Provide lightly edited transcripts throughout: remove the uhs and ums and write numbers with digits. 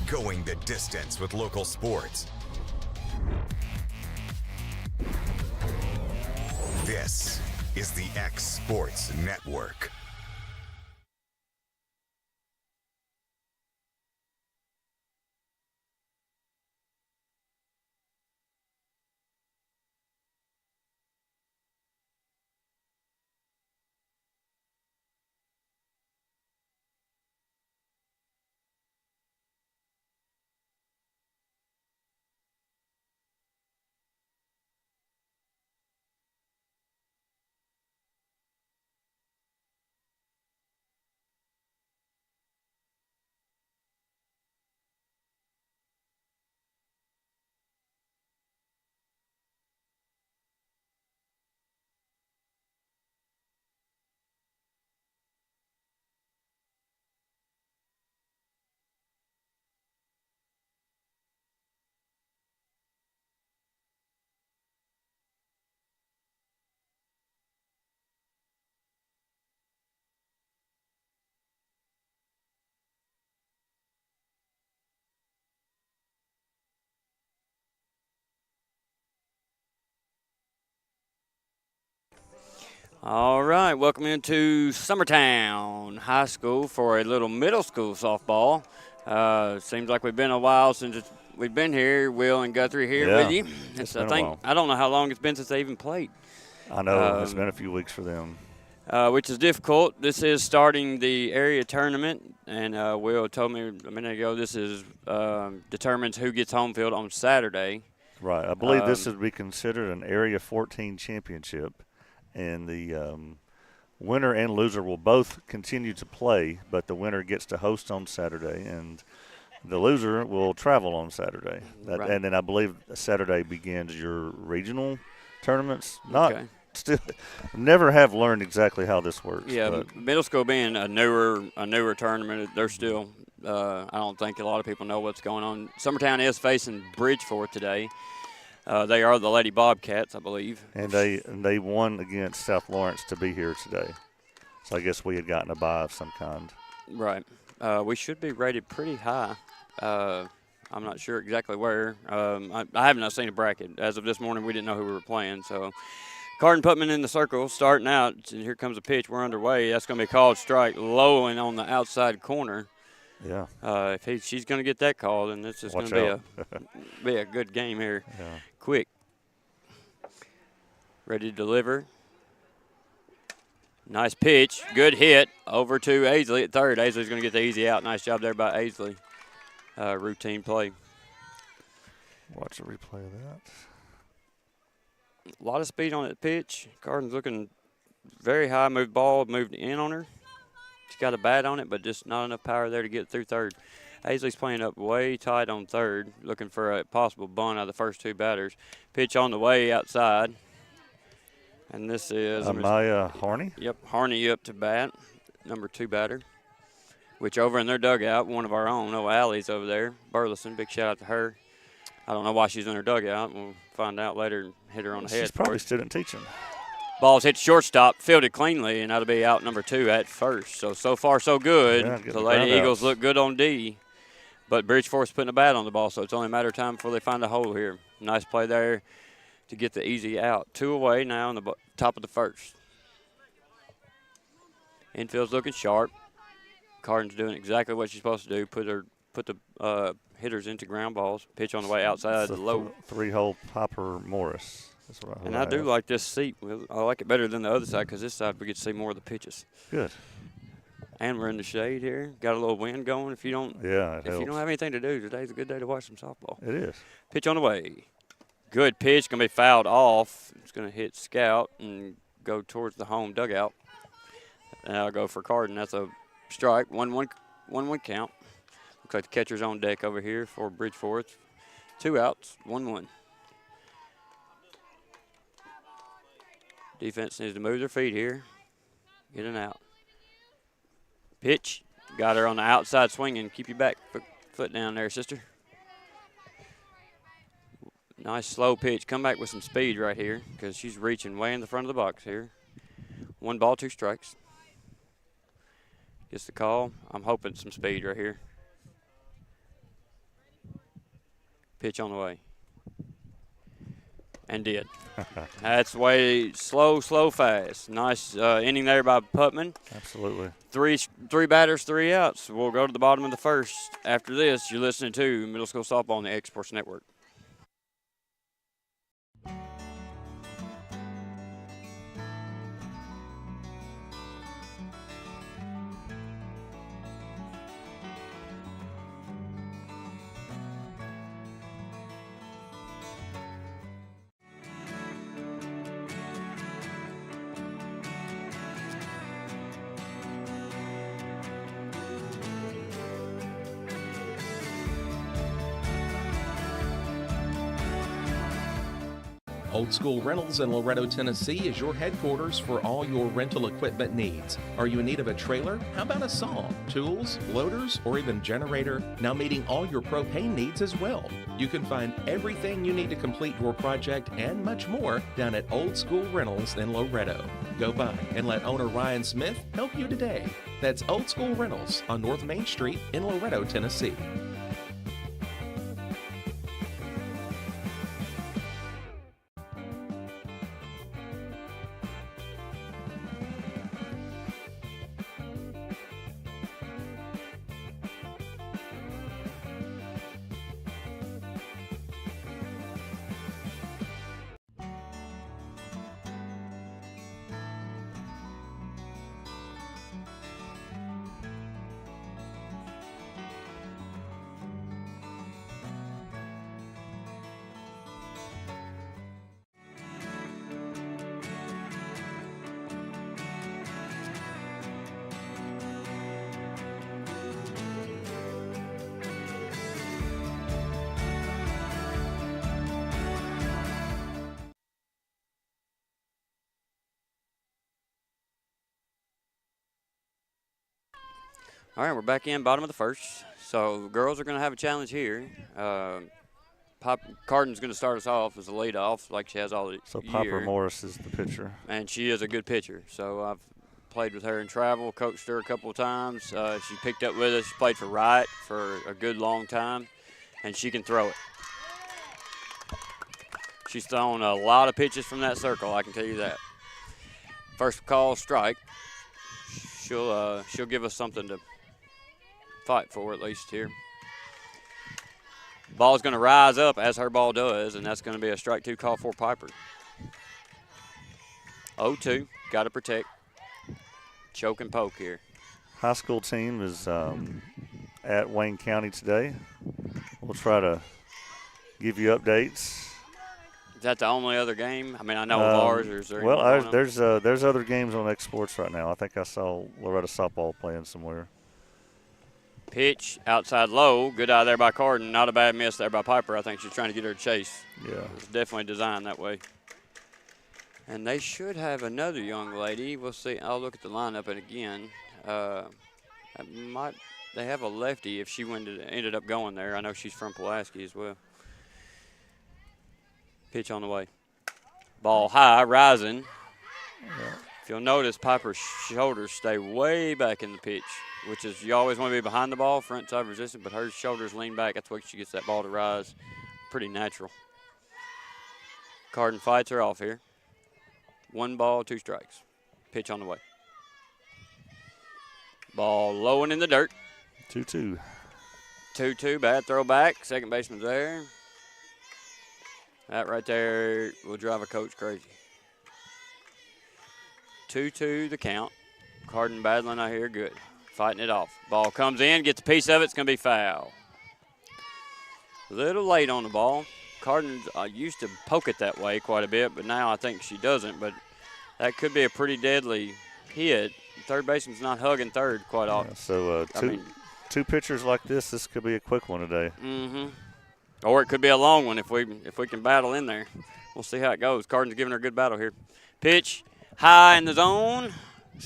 going the distance with local sports. This is the X Sports Network. All right, welcome into Summertown High School for a little middle school softball. Seems like we've been a while since we've been here. Will and Guthrie here with you. It's been a while. I don't know how long it's been since they even played. I know it's been a few weeks for them, which is difficult. This is starting the area tournament, and Will told me a minute ago this is determines who gets home field on Saturday. Right. I believe this would be considered an Area 14 championship. And the winner and loser will both continue to play, but the winner gets to host on Saturday, and the loser will travel on Saturday. Right. And then I believe Saturday begins your regional tournaments. Still, never have learned exactly how this works. Yeah, but middle school being a newer tournament, they're still. I don't think a lot of people know what's going on. Summertown is facing Bridgeforth today. They are the Lady Bobcats, I believe. And they won against South Lawrence to be here today. So I guess we had gotten a bye of some kind. Right. We should be rated pretty high. I'm not sure exactly where. I haven't seen a bracket. As of this morning, we didn't know who we were playing. So Carden Putman in the circle, starting out. And here comes a pitch. We're underway. That's going to be a called strike, low and on the outside corner. Yeah. If she's going to get that call, then this is going to be a good game here. Yeah. Quick. Ready to deliver. Nice pitch. Good hit over to Aisley at third. Aisley's going to get the easy out. Nice job there by Aisley. Routine play. Watch a replay of that. A lot of speed on that pitch. Carden's looking very high. Moved in on her. She's got a bat on it, but just not enough power there to get through third. Aisley's playing up way tight on third, looking for a possible bunt out of the first two batters. Pitch on the way outside. And this is Maya Harney? Yep, Harney up to bat, number 2 batter. Which over in their dugout, one of our own, Allie's over there. Burleson, big shout out to her. I don't know why she's in her dugout. We'll find out later and hit her on the head. She's probably student teaching. Ball's hit shortstop, fielded cleanly, and that'll be out number 2 at first. So far, so good. Yeah, the Lady Eagles look good on D. But Bridgeforth's putting a bat on the ball, so it's only a matter of time before they find a hole here. Nice play there to get the easy out. 2 away now on the top of the first. Infield's looking sharp. Carden's doing exactly what she's supposed to do, put the hitters into ground balls. Pitch on the way outside, the low. 3-hole Popper Morris. That's what I do like this seat. I like it better than the other side because this side we get to see more of the pitches. Good. And we're in the shade here. Got a little wind going. If you don't have anything to do, today's a good day to watch some softball. It is. Pitch on the way. Good pitch. Going to be fouled off. It's going to hit Scout and go towards the home dugout. And I'll go for Carden. That's a strike. 1-1 count. Looks like the catcher's on deck over here for Bridgeforth. 2 outs. 1-1. Defense needs to move their feet here. Get an out. Pitch. Got her on the outside swinging. Keep your back foot down there, sister. Nice slow pitch. Come back with some speed right here because she's reaching way in the front of the box here. 1 ball, 2 strikes. Gets the call. I'm hoping some speed right here. Pitch on the way. And did. That's way slow, fast. Nice inning there by Putman. Absolutely. Three batters, 3 outs. We'll go to the bottom of the first. After this, you're listening to Middle School Softball on the X Sports Network. Old School Rentals in Loretto, Tennessee is your headquarters for all your rental equipment needs. Are you in need of a trailer? How about a saw, tools, loaders, or even generator? Now meeting all your propane needs as well. You can find everything you need to complete your project and much more down at Old School Rentals in Loretto. Go by and let owner Ryan Smith help you today. That's Old School Rentals on North Main Street in Loretto, Tennessee. All right, we're back in, bottom of the first. So the girls are going to have a challenge here. Carden's going to start us off as a leadoff, like she has all the year. So Piper Morris is the pitcher. And she is a good pitcher. So I've played with her in travel, coached her a couple of times. She picked up with us. She played for Wright for a good long time, and she can throw it. She's thrown a lot of pitches from that circle, I can tell you that. First call, strike. She'll give us something to fight for at least here. Ball's going to rise up as her ball does, and that's going to be a strike 2 call for Piper. 0-2, got to protect. Choke and poke here. High school team is at Wayne County today. We'll try to give you updates. Is that the only other game? I mean, I know of ours. Or is there there's other games on X Sports right now. I think I saw Loretto softball playing somewhere. Pitch outside low. Good eye there by Carden. Not a bad miss there by Piper. I think she's trying to get her to chase. Yeah. It's definitely designed that way. And they should have another young lady. We'll see. I'll look at the lineup again. They have a lefty if she ended up going there. I know she's from Pulaski as well. Pitch on the way. Ball high, rising. Yeah. If you'll notice, Piper's shoulders stay way back in the pitch, which is you always want to be behind the ball, front side resistant, but her shoulders lean back. That's why she gets that ball to rise. Pretty natural. Carden fights her off here. 1 ball, 2 strikes. Pitch on the way. Ball low and in the dirt. 2-2. 2-2, bad throw back. Second baseman's there. That right there will drive a coach crazy. 2-2 the count. Carden battling out here, good. Fighting it off. Ball comes in, gets a piece of it, it's going to be foul. A little late on the ball. Carden used to poke it that way quite a bit, but now I think she doesn't. But that could be a pretty deadly hit. Third baseman's not hugging third quite often. Yeah, so two pitchers like this could be a quick one today. Mm-hmm. Or it could be a long one if we can battle in there. We'll see how it goes. Carden's giving her a good battle here. Pitch high in the zone.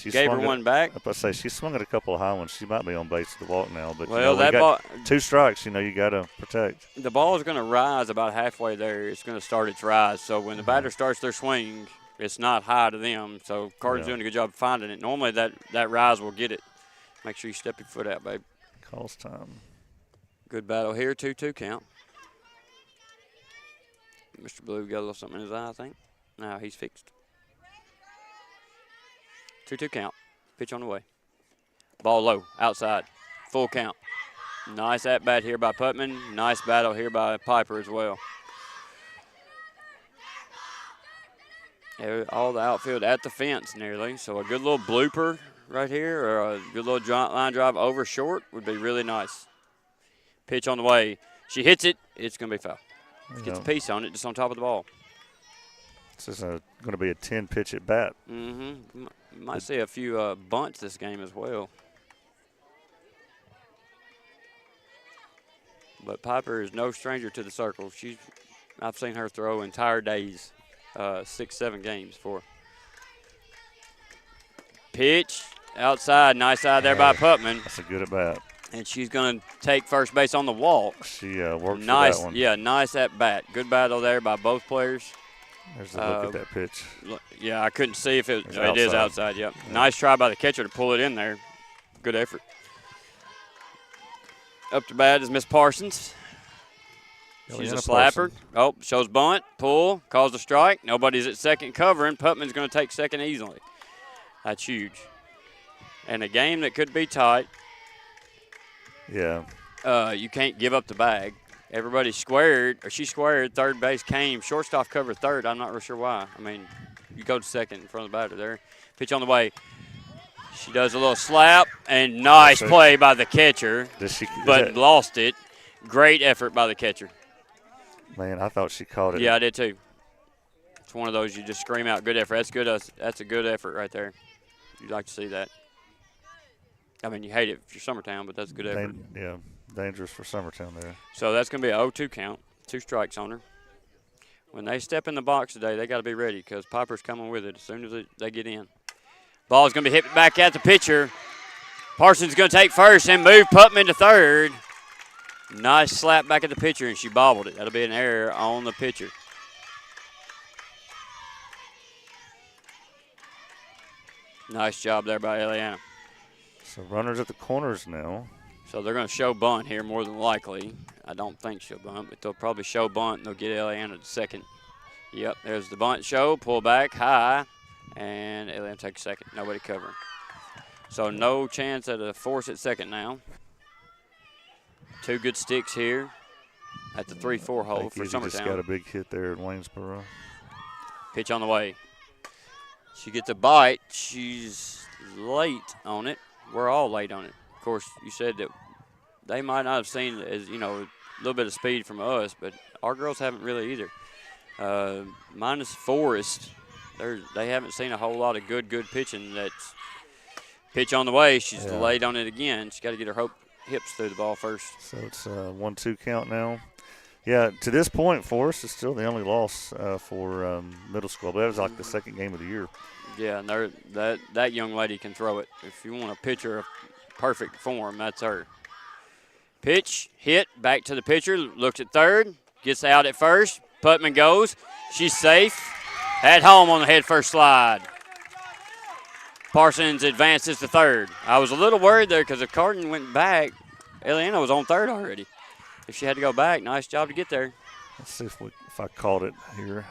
Gave her one back. I say she swung at a couple of high ones. She might be on base to the walk now. But well, we got 2 strikes. You got to protect. The ball is going to rise about halfway there. It's going to start its rise. So when the batter starts their swing, it's not high to them. So Carden's doing a good job of finding it. Normally that rise will get it. Make sure you step your foot out, babe. Calls time. Good battle here. 2-2 count. Mr. Blue got a little something in his eye, I think. Now he's fixed. 2-2 count. Pitch on the way. Ball low, outside. Full count. Nice at-bat here by Putman. Nice battle here by Piper as well. All the outfield at the fence nearly. So a good little blooper right here, or a good little line drive over short would be really nice. Pitch on the way. She hits it. It's going to be foul. Gets a piece on it, just on top of the ball. This is going to be a 10-pitch at bat. Mm-hmm. Might see a few bunts this game as well. But Piper is no stranger to the circle. I've seen her throw entire days, 6-7 games for. Pitch outside, nice side there by Putman. That's a good at bat. And she's going to take first base on the walk. She worked nice, for that one. Yeah, nice at bat. Good battle there by both players. There's a look at that pitch. Yeah, I couldn't see if it outside. is outside. Yep. Yeah. Nice try by the catcher to pull it in there. Good effort. Up to bat is Miss Parsons. She's a slapper. Oh, shows bunt, pull, calls a strike. Nobody's at second covering. Putman's going to take second easily. That's huge. And a game that could be tight. Yeah. You can't give up the bag. Everybody squared, or she squared. Third base came. Shortstop covered third. I'm not real sure why. I mean, you go to second in front of the batter there. Pitch on the way. She does a little slap, and nice play by the catcher, but lost it. Great effort by the catcher. Man, I thought she caught it. Yeah, I did too. It's one of those you just scream out, good effort. That's good. That's a good effort right there. You'd like to see that. I mean, you hate it if you're Summertown, but that's a good effort. Yeah, dangerous for Summertown there. So that's going to be an 0-2 count. 2 strikes on her. When they step in the box today, they got to be ready because Piper's coming with it as soon as they get in. Ball's going to be hit back at the pitcher. Parsons going to take first and move Putman to third. Nice slap back at the pitcher, and she bobbled it. That'll be an error on the pitcher. Nice job there by Eliana. So runners at the corners now. So they're going to show bunt here more than likely. I don't think she'll bunt, but they'll probably show bunt, and they'll get Eliana to second. Yep, there's the bunt show. Pull back high, and Eliana takes second. Nobody covering. So no chance at a force at second now. 2 good sticks here at the 3-4 hole for Summertown. Just got a big hit there in Waynesboro. Pitch on the way. She gets a bite. She's late on it. We're all late on it. Of course, you said that they might not have seen it as, a little bit of speed from us, but our girls haven't really either. Minus Forrest, they haven't seen a whole lot of good pitching. That's pitch on the way. She's late on it again. She's got to get her hips through the ball first. So it's a 1-2 count now. Yeah, to this point, Forrest is still the only loss for middle school. But that was like the second game of the year. Yeah, and that young lady can throw it. If you want a pitcher of perfect form, that's her. Pitch, hit, back to the pitcher, looks at third, gets out at first. Putman goes. She's safe. At home on the head first slide. Parsons advances to third. I was a little worried there because if Cardin went back, Eliana was on third already. If she had to go back, nice job to get there. Let's see if I caught it here.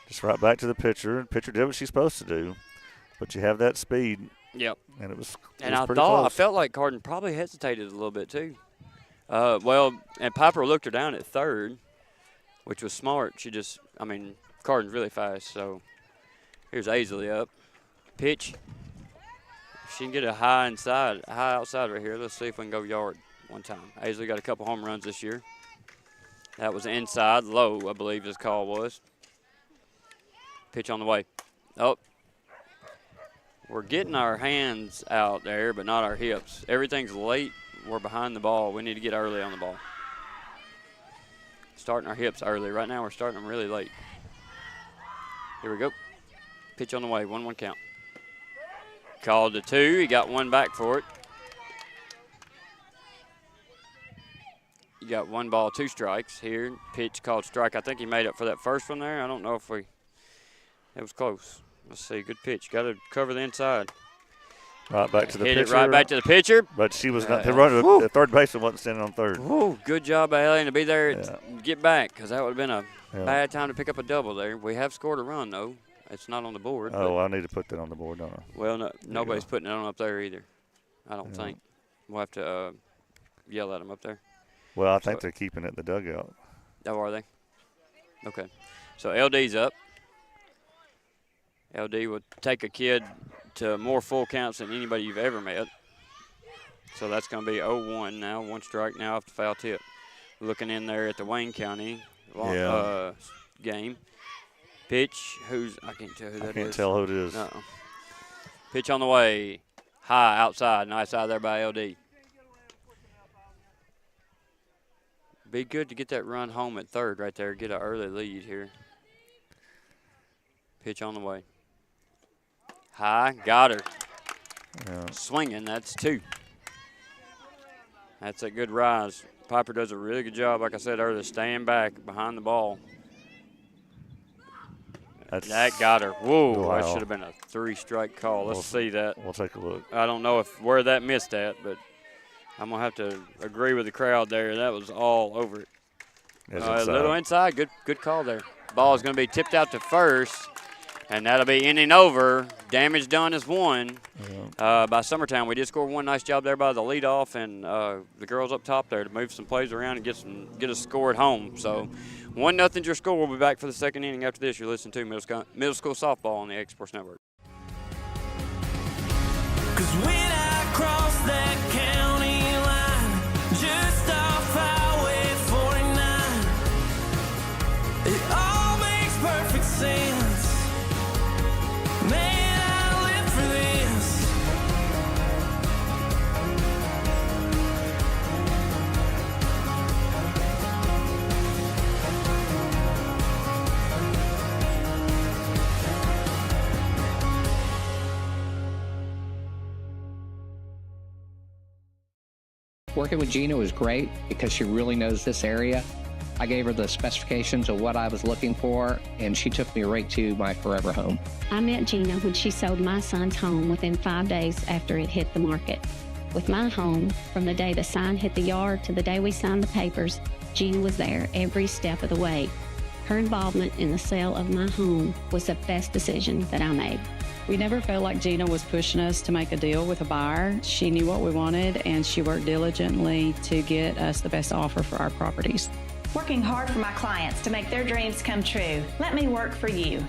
Just right back to the pitcher. The pitcher did what she's supposed to do, but you have that speed. Yep. And it was and pretty close. I felt like Cardin probably hesitated a little bit too. And Piper looked her down at third, which was smart. Cardin's really fast, so here's Aisley up. Pitch. She can get a high outside right here. Let's see if we can go yard one time. Aisley got a couple home runs this year. That was inside, low, I believe his call was. Pitch on the way. Oh. We're getting our hands out there, but not our hips. Everything's late. We're behind the ball. We need to get early on the ball. Starting our hips early. Right now we're starting them really late. Here we go. Pitch on the way. 1-1 count. Called to 2. He got 1 back for it. You got 1 ball, 2 strikes here. Pitch called strike. I think he made up for that first one there. I don't know if it was close. Let's see. Good pitch. Got to cover the inside. Right back to the pitcher. Hit it right back to the pitcher. But she was not. The third baseman wasn't standing on third. Woo, good job by Alien to be there and get back because that would have been a Yeah. Bad time to pick up a double there. We have scored a run, though. It's not on the board. Oh, I need to put that on the board, don't I? Well, no, nobody's putting it on up there either, I don't think. We'll have to yell at them up there. Well, I think they're keeping it in the dugout. Oh, are they? Okay. So LD's up. LD will take a kid to more full counts than anybody you've ever met. So that's going to be 0-1 now, 1 strike now off the foul tip. Looking in there at the Wayne County game. Pitch, I can't tell who that is. I can't tell who it is. No. Pitch on the way. High outside. Nice out there by LD. Be good to get that run home at third right there. Get an early lead here. Pitch on the way. High. Got her. Yeah. Swinging. That's 2. That's a good rise. Piper does a really good job, like I said earlier, staying back behind the ball. That got her. Whoa, wow. That should have been a 3-strike call. Let's see that. We'll take a look. I don't know where that missed at, but I'm going to have to agree with the crowd there. That was all over it. A little inside. Good call there. Ball is going to be tipped out to first, and that'll be inning over. Damage done is 1 by Summertown. We did score 1. Nice job there by the leadoff and the girls up top there to move some plays around and get a score at home. So 1-0 your score. We'll be back for the second inning after this. You're listening to Middle School Softball on the X Sports Network. 'Cause when I cross that county line, just off Highway 49, it all makes perfect sense. Man, I live for this. Working with Gina was great because she really knows this area. I gave her the specifications of what I was looking for, and she took me right to my forever home. I met Gina when she sold my son's home within 5 days after it hit the market. With my home, from the day the sign hit the yard to the day we signed the papers, Gina was there every step of the way. Her involvement in the sale of my home was the best decision that I made. We never felt like Gina was pushing us to make a deal with a buyer. She knew what we wanted, and she worked diligently to get us the best offer for our properties. Working hard for my clients to make their dreams come true. Let me work for you.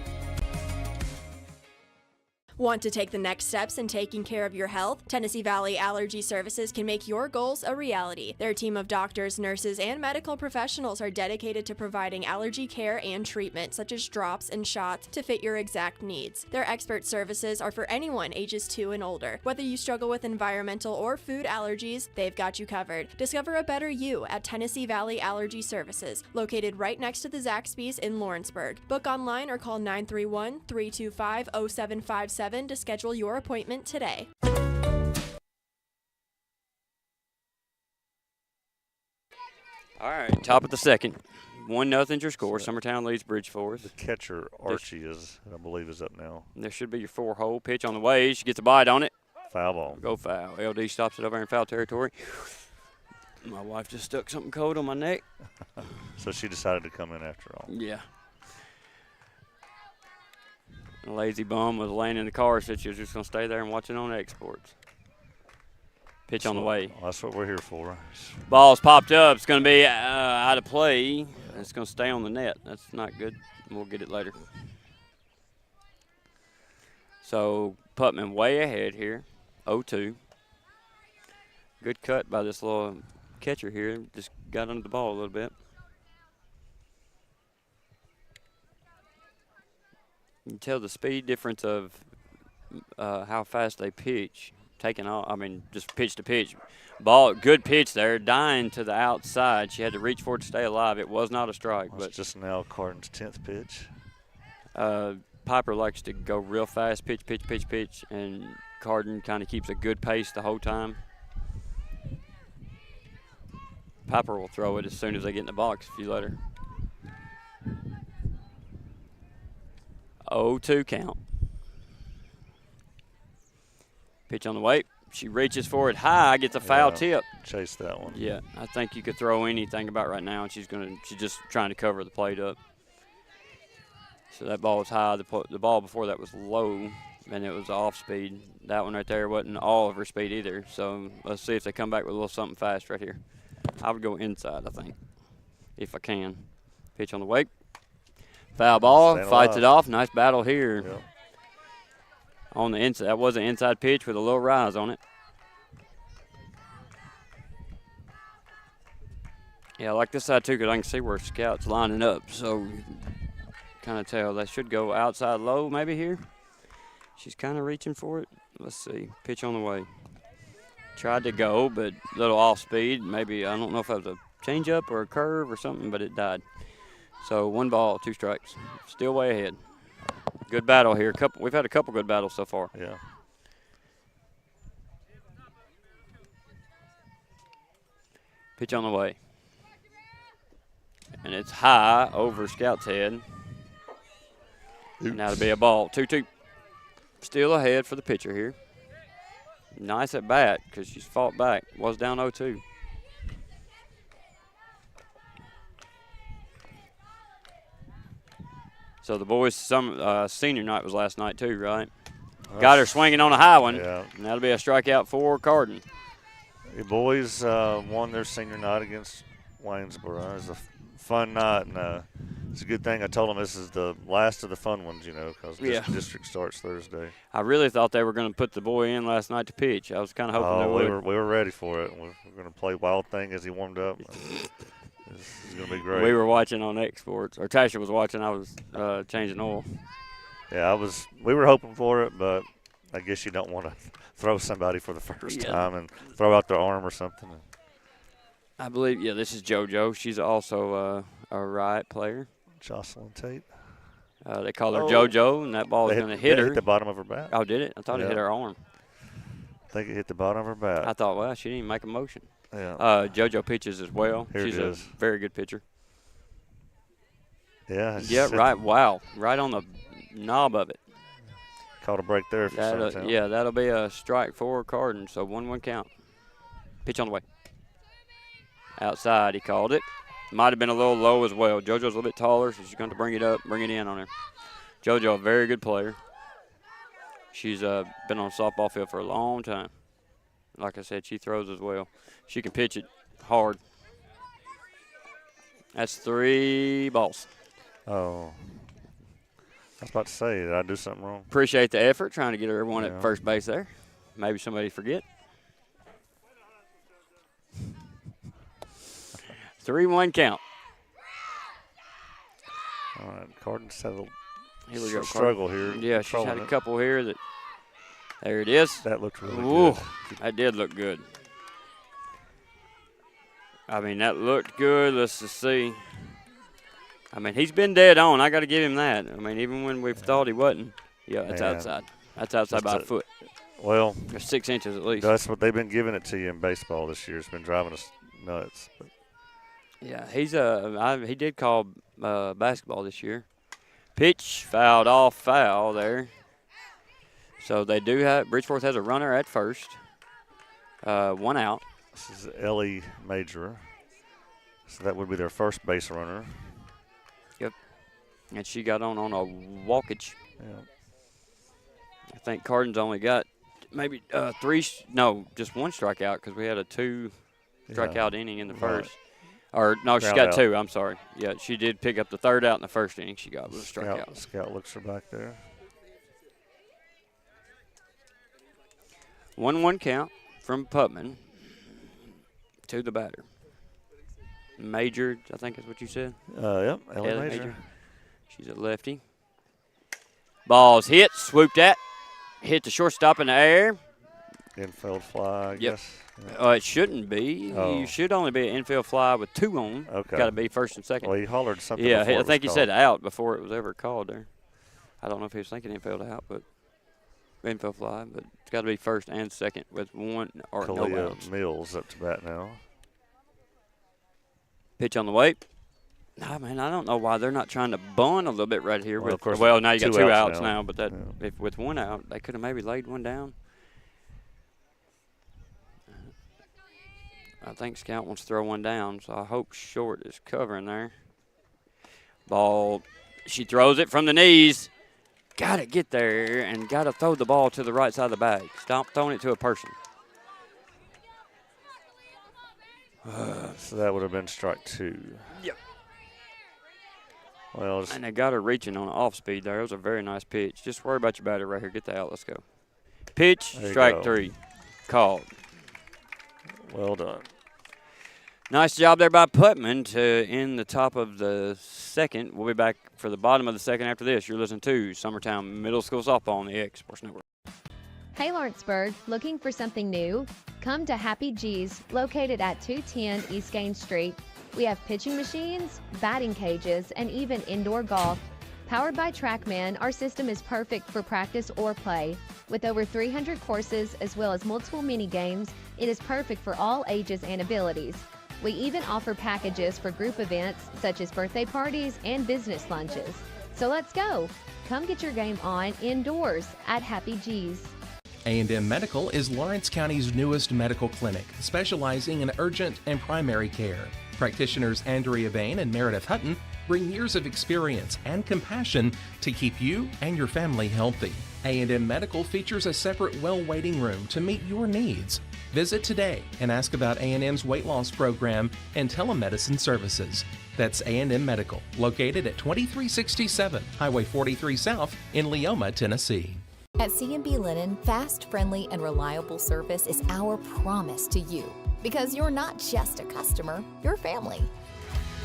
Want to take the next steps in taking care of your health? Tennessee Valley Allergy Services can make your goals a reality. Their team of doctors, nurses, and medical professionals are dedicated to providing allergy care and treatment, such as drops and shots, to fit your exact needs. Their expert services are for anyone ages 2 and older. Whether you struggle with environmental or food allergies, they've got you covered. Discover a better you at Tennessee Valley Allergy Services, located right next to the Zaxby's in Lawrenceburg. Book online or call 931-325-0757 to schedule your appointment today. All right, top of the second. 1-0 your score. Summertown leads Bridgeforth. The catcher, Archie, I believe, is up now. There should be your 4-hole. Pitch on the way. She gets a bite on it. Foul ball. Go foul. LD stops it over in foul territory. My wife just stuck something cold on my neck. So she decided to come in after all. Yeah. A lazy bum was laying in the car, said she was just going to stay there and watch it on exports. Pitch on the way. Well, that's what we're here for. Ball's popped up. It's going to be out of play. It's going to stay on the net. That's not good. We'll get it later. So Putman way ahead here, 0-2. Good cut by this little catcher here. Just got under the ball a little bit. You can tell the speed difference of how fast they pitch. Taking off, just pitch to pitch. Ball, good pitch there, dying to the outside. She had to reach for it to stay alive. It was not a strike. Well, it's just now Carden's 10th pitch. Piper likes to go real fast, pitch, and Carden kind of keeps a good pace the whole time. Piper will throw it as soon as they get in the box if you let her. 0-2 count. Pitch on the way. She reaches for it high, gets a foul tip. Chase that one. Yeah, I think you could throw anything about right now, and she's just trying to cover the plate up. So that ball was high. The ball before that was low, and it was off speed. That one right there wasn't all of her speed either. So let's see if they come back with a little something fast right here. I would go inside, I think, if I can. Pitch on the wake. Foul ball, fights it off. Nice battle here. Yep. On the inside, that was an inside pitch with a little rise on it. Yeah, I like this side too because I can see where Scout's lining up. So kind of tell they should go outside low maybe here. She's kind of reaching for it. Let's see. Pitch on the way. Tried to go, but a little off speed. Maybe, I don't know if that was a changeup or a curve or something, but it died. So 1 ball, 2 strikes. Still way ahead. Good battle here. We've had a couple good battles so far. Yeah. Pitch on the way. And it's high over Scout's head. And that'll be a ball. 2-2. Still ahead for the pitcher here. Nice at bat because she's fought back. Was down 0-2. So the boys' senior night was last night too, right? Got her swinging on a high one. Yeah. And that'll be a strikeout for Carden. The boys won their senior night against Waynesboro. It was a fun night, and it's a good thing I told them this is the last of the fun ones, because district starts Thursday. I really thought they were going to put the boy in last night to pitch. I was kind of hoping they would. We were ready for it. We're going to play Wild Thing as he warmed up. This is going to be great. We were watching on Exports, or Tasha was watching. I was changing oil. Yeah, we were hoping for it, but I guess you don't want to throw somebody for the first time and throw out their arm or something. I believe, this is JoJo. She's also a Riot player. Jocelyn Tate. They call her JoJo, and that ball is going to hit her. Hit the bottom of her bat. Oh, did it? I thought it hit her arm. I think it hit the bottom of her bat. I thought, well, she didn't even make a motion. Yeah. JoJo pitches as well. She's a very good pitcher. Yeah. Yeah, right. Wow. Right on the knob of it. Caught a break there for Summertown. Yeah, that'll be a strike for Carden, so 1-1 count. Pitch on the way. Outside, he called it. Might have been a little low as well. JoJo's a little bit taller, so she's going to bring it up, bring it in on her. JoJo, a very good player. She's been on a softball field for a long time. Like I said, she throws as well. She can pitch it hard. That's 3 balls. Oh. I was about to say, did I do something wrong? Appreciate the effort trying to get everyone at first base there. Maybe somebody forget. 3-1 count. All right, Carden's had a little struggle here. Yeah, she's had a couple here that. There it is. That looked really good. That did look good. I mean, that looked good. Let's just see. I mean, he's been dead on. I got to give him that. I mean, even when we've thought he wasn't. Yeah, it's outside. That's outside by a foot. Well, or 6 inches at least. That's what they've been giving it to you in baseball this year. It's been driving us nuts. But. Yeah, he did call basketball this year. Pitch, fouled off, foul there. So they do have, Bridgeforth has a runner at first. 1 out. This is Ellie Major. So that would be their first base runner. Yep. And she got on a walkage. Yeah. I think Carden's only got maybe just 1 strikeout because we had a 2 strikeout inning in the first. Or, no, she got 2. I'm sorry. Yeah, she did pick up the 3rd out in the first inning she got with a strikeout. Scout looks her back there. 1-1 count from Putman to the batter. Major, I think is what you said. Yep, Ellie Major. She's a lefty. Ball's hit, swooped at, hit the shortstop in the air. Infield fly, I guess. It shouldn't be. You should only be an infield fly with 2 on. Okay. Got to be first and second. Well, he hollered something. Yeah, I think he said out before it was ever called there. I don't know if he was thinking infield out, but infield fly. But it's got to be first and second with 1 or no outs. Mills up to bat now. Pitch on the way. Nah, man, I don't know why they're not trying to bunt a little bit right here. Well, of course, now you got 2 outs now. but that if with 1 out, they could have maybe laid 1 down. I think Scout wants to throw 1 down, so I hope short is covering there. Ball She throws it from the knees. Got to get there and got to throw the ball to the right side of the bag. Stop throwing it to a person. So that would have been strike 2. Yep. Well, and they got her reaching on the off speed there. It was a very nice pitch. Just worry about your batter right here. Get that out. Let's go. Pitch, strike 3. Called. Well done. Nice job there by Putman to end the top of the second. We'll be back for the bottom of the second after this. You're listening to Summertown Middle School Softball on the X Sports Network. Hey Lawrenceburg, looking for something new? Come to Happy G's, located at 210 East Gain Street. We have pitching machines, batting cages, and even indoor golf. Powered by TrackMan, our system is perfect for practice or play. With over 300 courses as well as multiple mini games, it is perfect for all ages and abilities. We even offer packages for group events such as birthday parties and business lunches. So let's go. Come get your game on indoors at Happy G's. A&M Medical is Lawrence County's newest medical clinic, specializing in urgent and primary care. Practitioners Andrea Bain and Meredith Hutton bring years of experience and compassion to keep you and your family healthy. A&M Medical features a separate well waiting room to meet your needs. Visit today and ask about A&M's weight loss program and telemedicine services. That's A&M Medical, located at 2367 Highway 43 South in Leoma, Tennessee. At C&B Linen, fast, friendly, and reliable service is our promise to you. Because you're not just a customer, you're family.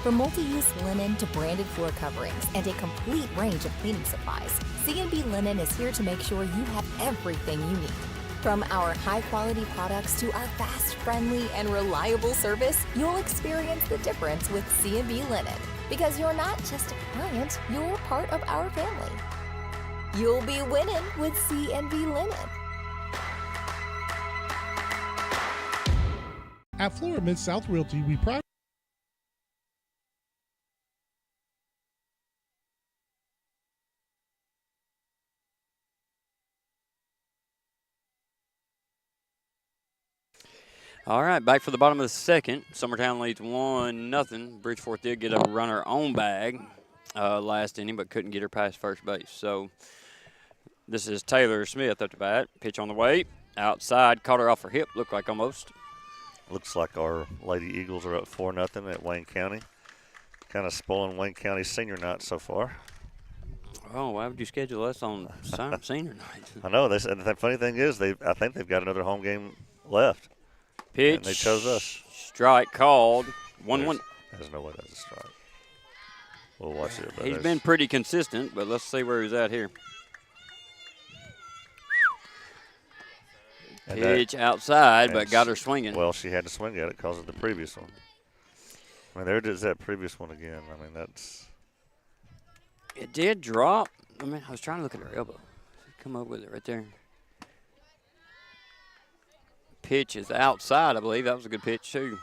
From multi-use linen to branded floor coverings and a complete range of cleaning supplies, C&B Linen is here to make sure you have everything you need. From our high-quality products to our fast, friendly, and reliable service, you'll experience the difference with C&B Linen. Because you're not just a client, you're part of our family. You'll be winning with C&B Linen. At Florida Mid-South Realty, we pride. All right, back for the bottom of the second. Summertown leads 1-0. Bridgeforth did get a runner on bag last inning, but couldn't get her past first base. So this is Taylor Smith up to bat. Pitch on the way. Outside, caught her off her hip. Looked like almost. Looks like our Lady Eagles are up 4-0 at Wayne County. Kind of spoiling Wayne County's senior night so far. Oh, why would you schedule us on senior night? I know. And the funny thing is, I think they've got another home game left. Pitch. And they chose us. Strike called. 1-1. There's no way that's a strike. We'll watch it. He's been pretty consistent, but let's see where he's at here. Pitch outside, but got her swinging. Well, she had to swing at it because of the previous one. I mean, there it is, that previous one again. I mean, that's. It did drop. I mean, I was trying to look at her elbow. Come up with it right there. Pitch is outside, I believe. That was a good pitch, too.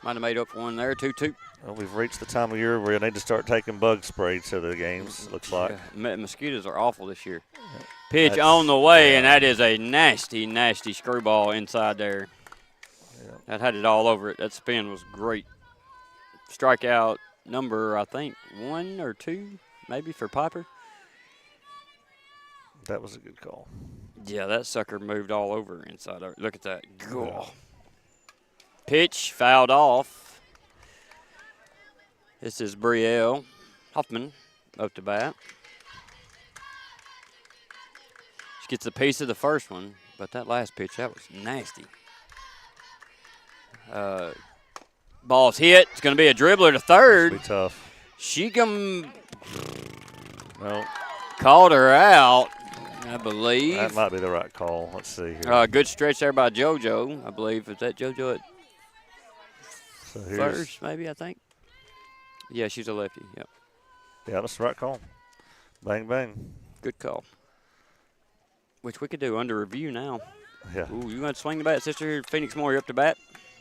Might have made up for one there, 2-2. Well, we've reached the time of year where you need to start taking bug spray to the games, it looks like. Yeah, mosquitoes are awful this year. Pitch on the way, and that is a nasty, nasty screwball inside there. Yeah. That had it all over it. That spin was great. Strikeout number, I think, 1 or 2, maybe, for Piper. That was a good call. Yeah, that sucker moved all over inside. Look at that. Cool. Pitch fouled off. This is Brielle Hoffman up to bat. She gets a piece of the first one, but that last pitch, that was nasty. Ball's hit. It's going to be a dribbler to third. It's gonna be tough. She called No. her out, I believe. That might be the right call. Let's see here. Good stretch there by JoJo, I believe. Is that JoJo at first, maybe, I think? Yeah, she's a lefty, yep. Yeah, that's the right call. Bang, bang. Good call. Which we could do under review now. Yeah. Ooh, you going to swing the bat, sister? Phoenix Moore, you're up to bat.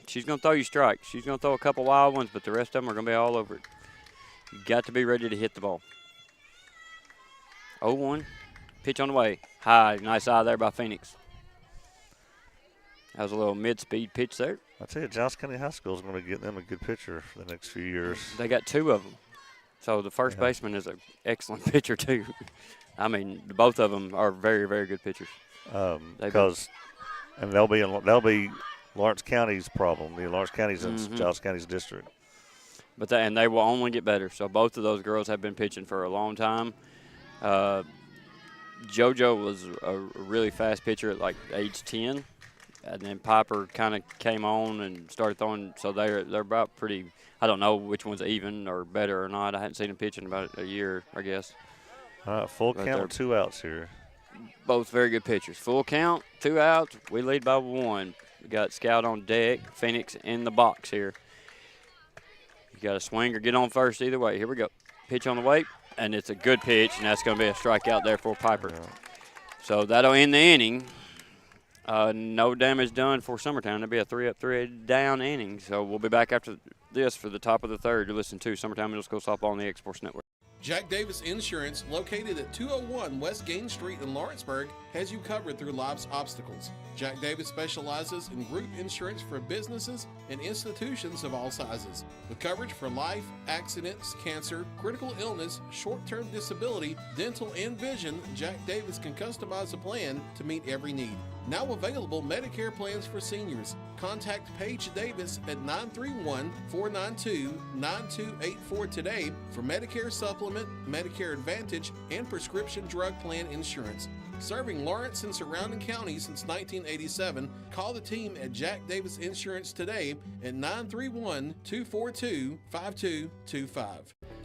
She's going to throw you strikes. She's going to throw a couple wild ones, but the rest of them are going to be all over it. You got to be ready to hit the ball. 0-1. Pitch on the way. High. Nice eye there by Phoenix. That was a little mid-speed pitch there. I tell you, Johnson County High School is going to get them a good pitcher for the next few years. They got 2 of them. So the first baseman is an excellent pitcher too. I mean, both of them are very, very good pitchers. Because and they'll be Lawrence County's problem. The Lawrence County's in Giles County's district. But and they will only get better. So both of those girls have been pitching for a long time. JoJo was a really fast pitcher at like age 10, and then Piper kind of came on and started throwing. So they're about pretty. I don't know which one's even or better or not. I hadn't seen them pitch in about a year, I guess. Full count, 2 outs here. Both very good pitchers. Full count, 2 outs. We lead by 1. We got Scout on deck. Phoenix in the box here. You got to swing or get on first either way. Here we go. Pitch on the way, and it's a good pitch, and that's going to be a strikeout there for Piper. Yeah. So that'll end the inning. No damage done for Summertown. It'll be a 3-up, 3-down inning. So we'll be back after this for the top of the third to listen to Summertown Middle School Softball on the X Sports Network. Jack Davis Insurance, located at 201 West Gain Street in Lawrenceburg, has you covered through life's obstacles. Jack Davis specializes in group insurance for businesses and institutions of all sizes. With coverage for life, accidents, cancer, critical illness, short-term disability, dental, and vision, Jack Davis can customize a plan to meet every need. Now available Medicare plans for seniors. Contact Paige Davis at 931-492-9284 today for Medicare Supplement, Medicare Advantage, and prescription drug plan insurance. Serving Lawrence and surrounding counties since 1987, call the team at Jack Davis Insurance today at 931-242-5225.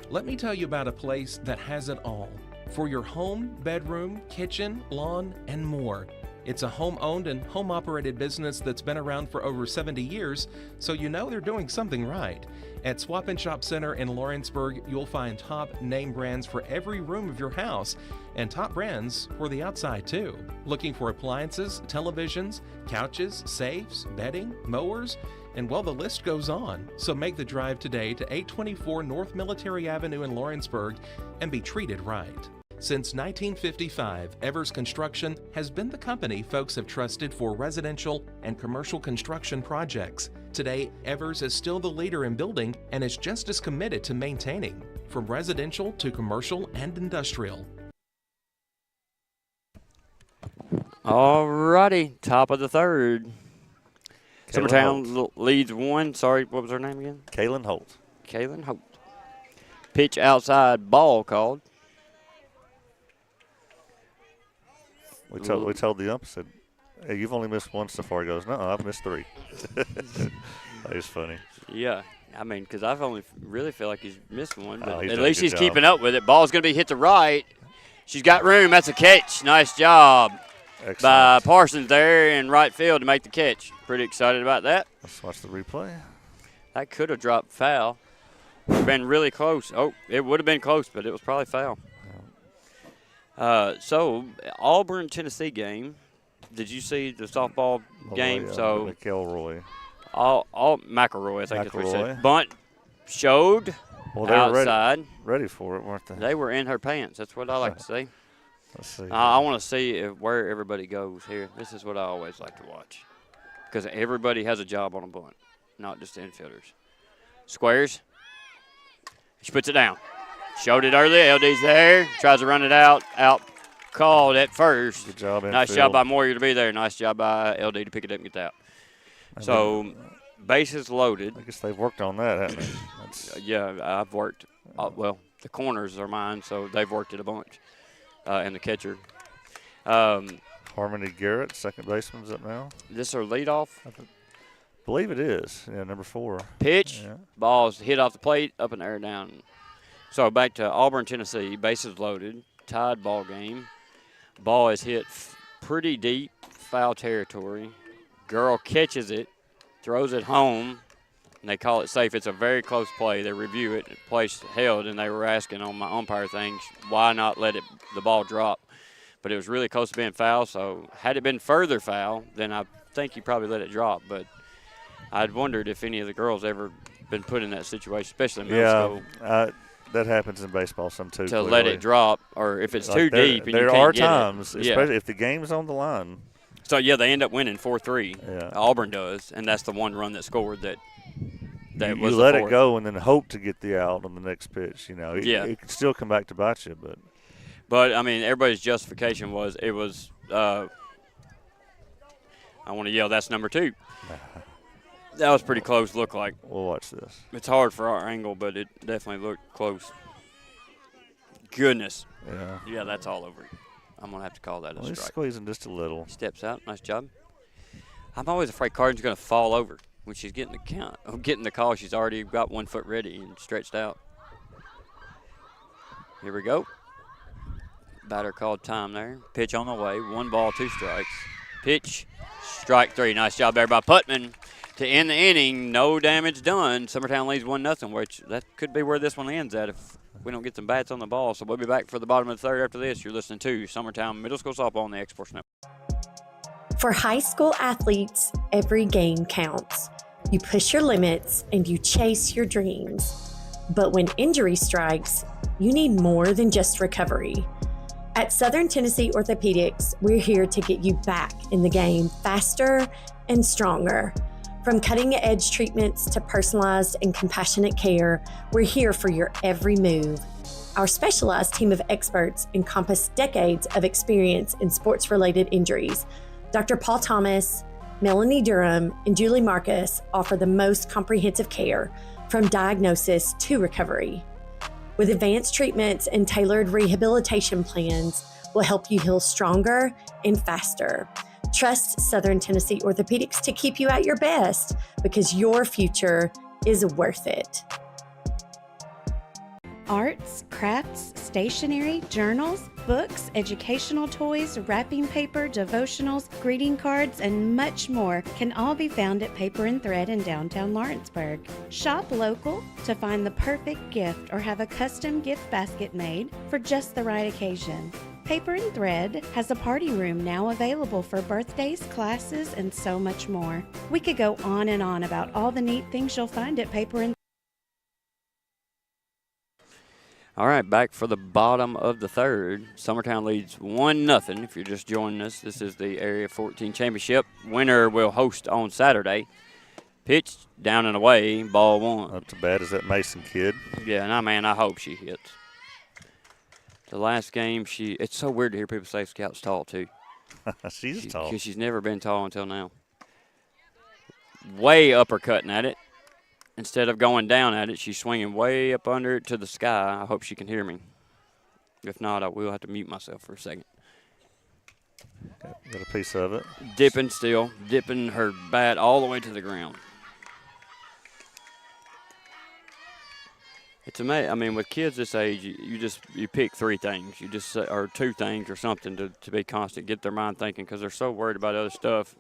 Let me tell you about a place that has it all. For your home, bedroom, kitchen, lawn, and more. It's a home-owned and home-operated business that's been around for over 70 years, so you know they're doing something right. At Swap and Shop Center in Lawrenceburg, you'll find top name brands for every room of your house, and top brands for the outside too. Looking for appliances, televisions, couches, safes, bedding, mowers, and well, the list goes on. So make the drive today to 824 North Military Avenue in Lawrenceburg and be treated right. Since 1955, Evers Construction has been the company folks have trusted for residential and commercial construction projects. Today, Evers is still the leader in building and is just as committed to maintaining, from residential to commercial and industrial. All righty, top of the third. Summertown leads 1. Sorry, what was her name again? Kaylin Holt. Kaylin Holt. Pitch outside, ball called. We told the ump, said, hey, you've only missed 1 so far. He goes, no, I've missed 3. That is funny. Yeah, I mean, because I've only really feel like he's missed 1, but he's at least he's job. keeping up with it. Ball's going to be hit to right. She's got room. That's a catch. Nice job. Excellent. By Parsons there in right field to make the catch. Pretty excited about that. Let's watch the replay. That could have dropped foul. Would have been really close. Oh, it would have been close, but it was probably foul. So, Auburn, Tennessee game. Did you see the softball game? Yeah, so McElroy. All McElroy, I think that's what he said. Bunt showed outside. Ready for it, weren't they? They were in her pants. That's what I like to see. Let's see. I want to see where everybody goes here. This is what I always like to watch. Because everybody has a job on a bunt, not just the infielders. Squares. She puts it down. Showed it early. LD's there. Tries to run it out. Out called at first. Good job, nice job by Moyer to be there. Nice job by LD to pick it up and get that. So, bases loaded. I guess they've worked on that, haven't they? Yeah, I've worked. Well, the corners are mine, so they've worked it a bunch. And the catcher. Harmony Garrett, second baseman's up now. This her leadoff? I believe it is. Yeah, number 4. Pitch. Yeah. Ball's hit off the plate, up in the air, down. So back to Auburn, Tennessee. Bases loaded. Tied ball game. Ball is hit pretty deep, foul territory. Girl catches it, throws it home, and they call it safe. It's a very close play. They review it. Place held, and they were asking on my umpire thing, why not let the ball drop? But it was really close to being foul, so had it been further foul, then I think you probably let it drop. But I'd wondered if any of the girls ever been put in that situation, especially in middle school. That happens in baseball some too. To let it drop, or if it's like too deep and you can't there are get times, it. especially if the game's on the line. So, yeah, they end up winning 4-3. Yeah. Auburn does, and that's the one run that scored that that you was let the it fourth. go and then hope to get the out on the next pitch. Yeah. It could still come back to bite you, but But, I mean, everybody's justification was it was I want to yell, that's number 2. That was pretty close, looked like. We'll watch this. It's hard for our angle, but it definitely looked close. Goodness. Yeah. Yeah, that's all over. I'm going to have to call that a Well, he's strike. squeezing just a little. Steps out. Nice job. I'm always afraid Cardin's going to fall over when she's getting the call. She's already got 1 foot ready and stretched out. Here we go. Batter called time there. Pitch on the way. 1 ball, 2 strikes. Pitch, strike 3. Nice job there by Putman to end the inning. No damage done. Summertown leads 1-0, which that could be where this one ends at if we don't get some bats on the ball. So we'll be back for the bottom of the third after this. You're listening to Summertown Middle School Softball on the X-Sports Network. For high school athletes, every game counts. You push your limits and you chase your dreams. But when injury strikes, you need more than just recovery. At Southern Tennessee Orthopedics, we're here to get you back in the game faster and stronger. From cutting-edge treatments to personalized and compassionate care, we're here for your every move. Our specialized team of experts encompass decades of experience in sports-related injuries. Dr. Paul Thomas, Melanie Durham, and Julie Marcus offer the most comprehensive care from diagnosis to recovery. With advanced treatments and tailored rehabilitation plans, we'll help you heal stronger and faster. Trust Southern Tennessee Orthopedics to keep you at your best because your future is worth it. Arts, crafts, stationery, journals, books, educational toys, wrapping paper, devotionals, greeting cards, and much more can all be found at Paper and Thread in downtown Lawrenceburg. Shop local to find the perfect gift or have a custom gift basket made for just the right occasion. Paper and Thread has a party room now available for birthdays, classes, and so much more. We could go on and on about all the neat things you'll find at Paper and All right, back for the bottom of the third. Summertown leads 1-0. If you're just joining us, this is the Area 14 Championship. Winner will host on Saturday. Pitch down and away, ball 1. Not too bad as that Mason kid. Yeah, and I hope she hits. The last game, it's so weird to hear people say Scout's tall, too. She's tall. Because she's never been tall until now. Way uppercutting at it. Instead of going down at it, she's swinging way up under it to the sky. I hope she can hear me. If not, I will have to mute myself for a second. Got a piece of it. Dipping her bat all the way to the ground. It's amazing. I mean, with kids this age, you pick 3 things. Or 2 things or something to be constant, get their mind thinking because they're so worried about other stuff.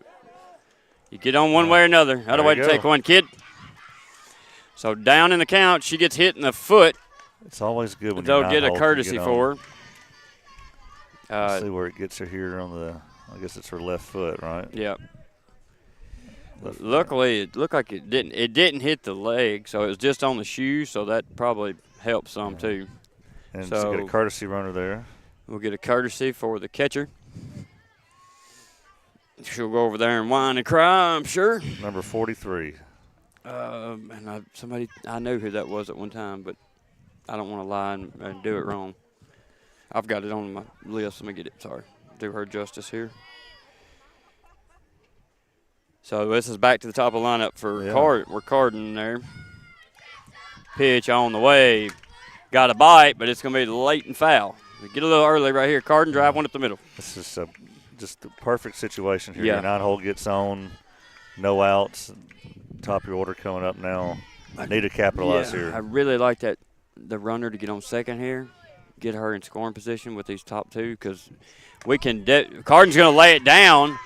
You get on one way or another. Other way to take one, kid. So down in the count, she gets hit in the foot. It's always good when they'll get a courtesy for her. Let's see where it gets her here on the. I guess it's her left foot, right? Yep. Luckily, it looked like it didn't. It didn't hit the leg, so it was just on the shoe. So that probably helped some too. And so get a courtesy runner there. We'll get a courtesy for the catcher. She'll go over there and whine and cry, I'm sure. Number 43. And I knew who that was at one time, but I don't want to lie and do it wrong. I've got it on my list. Let me get it. Sorry. Do her justice here. So this is back to the top of the lineup for we're Carden there. Pitch on the way. Got a bite, but it's going to be late and foul. We get a little early right here. Carden drive one up the middle. This is just the perfect situation here. Yeah. Your 9-hole gets on, no outs. Top of your order coming up now. I need to capitalize here. I really like the runner to get on second here, get her in scoring position with these top 2 because we can. Carden's going to lay it down.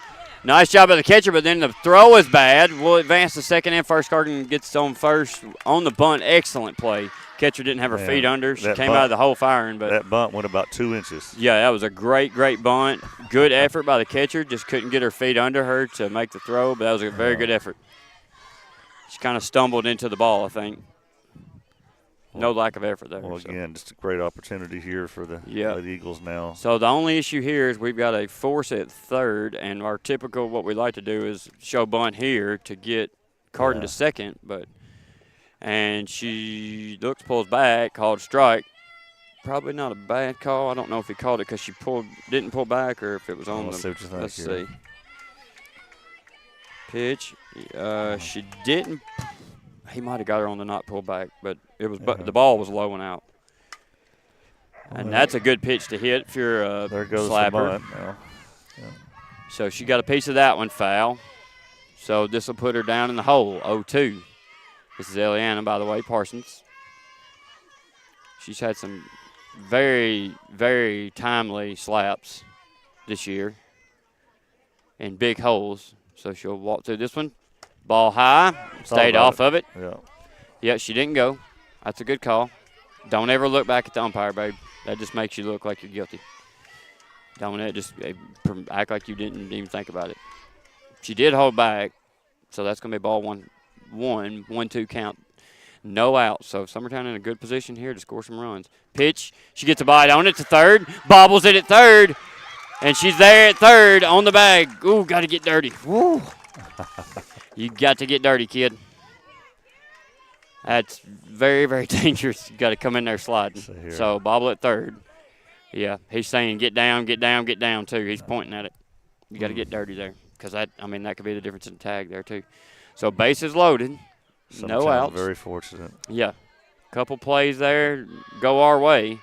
Nice job by the catcher, but then the throw is bad. We'll advance to second and first. Carden gets on first on the bunt. Excellent play. Catcher didn't have her feet under. She came out of the hole firing, but that bunt went about 2 inches. Yeah, that was a great bunt. Good effort by the catcher. Just couldn't get her feet under her to make the throw, but that was a very good effort. She kind of stumbled into the ball, I think. No lack of effort there. Well, again, just a great opportunity here for the Eagles now. So the only issue here is we've got a force at third, and our typical what we like to do is show bunt here to get Carden to second, but And she looks, pulls back, called strike. Probably not a bad call. I don't know if he called it because she didn't pull back or if it was on Let's see what you think let's here. see. Pitch. She didn't. He might have got her on the not pull back, but it was the ball was low and out. And that's a good pitch to hit if you're a there goes slapper. the bunt. Yeah. So she got a piece of that one foul. So this will put her down in the hole, 0-2. This is Eliana, by the way, Parsons. She's had some very, very timely slaps this year in big holes. So she'll walk through this one. Ball high, stayed off of it. Yeah. Yeah, she didn't go. That's a good call. Don't ever look back at the umpire, babe. That just makes you look like you're guilty. Don't just act like you didn't even think about it. She did hold back, so that's going to be ball 1-2 count. No out, so Summertown in a good position here to score some runs. Pitch, she gets a bite on it to third, bobbles it at third, and she's there at third on the bag. Ooh, got to get dirty. Woo. You got to get dirty, kid. That's very, very dangerous. You got to come in there sliding. So bobble at third. Yeah, he's saying get down, get down, get down too. He's pointing at it. You got to get dirty there because that could be the difference in the tag there too. So bases loaded, no outs. Very fortunate. Yeah, couple plays there go our way.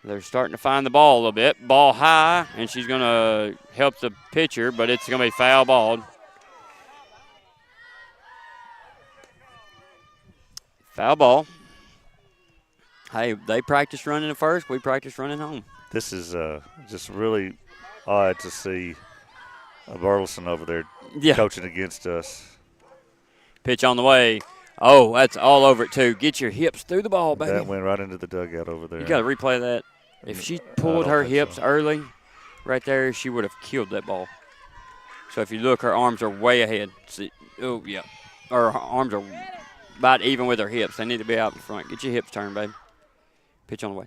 They're starting to find the ball a little bit. Ball high, and she's going to help the pitcher, but it's going to be foul balled. Foul ball. Hey, they practice running at first. We practice running home. This is just really odd to see Burleson over there coaching against us. Pitch on the way. Oh, that's all over it, too. Get your hips through the ball, baby. That went right into the dugout over there. You got to replay that. If she pulled her hips early right there, she would have killed that ball. So if you look, her arms are way ahead. See, oh, yeah. Her arms are about even with her hips. They need to be out in front. Get your hips turned, baby. Pitch on the way.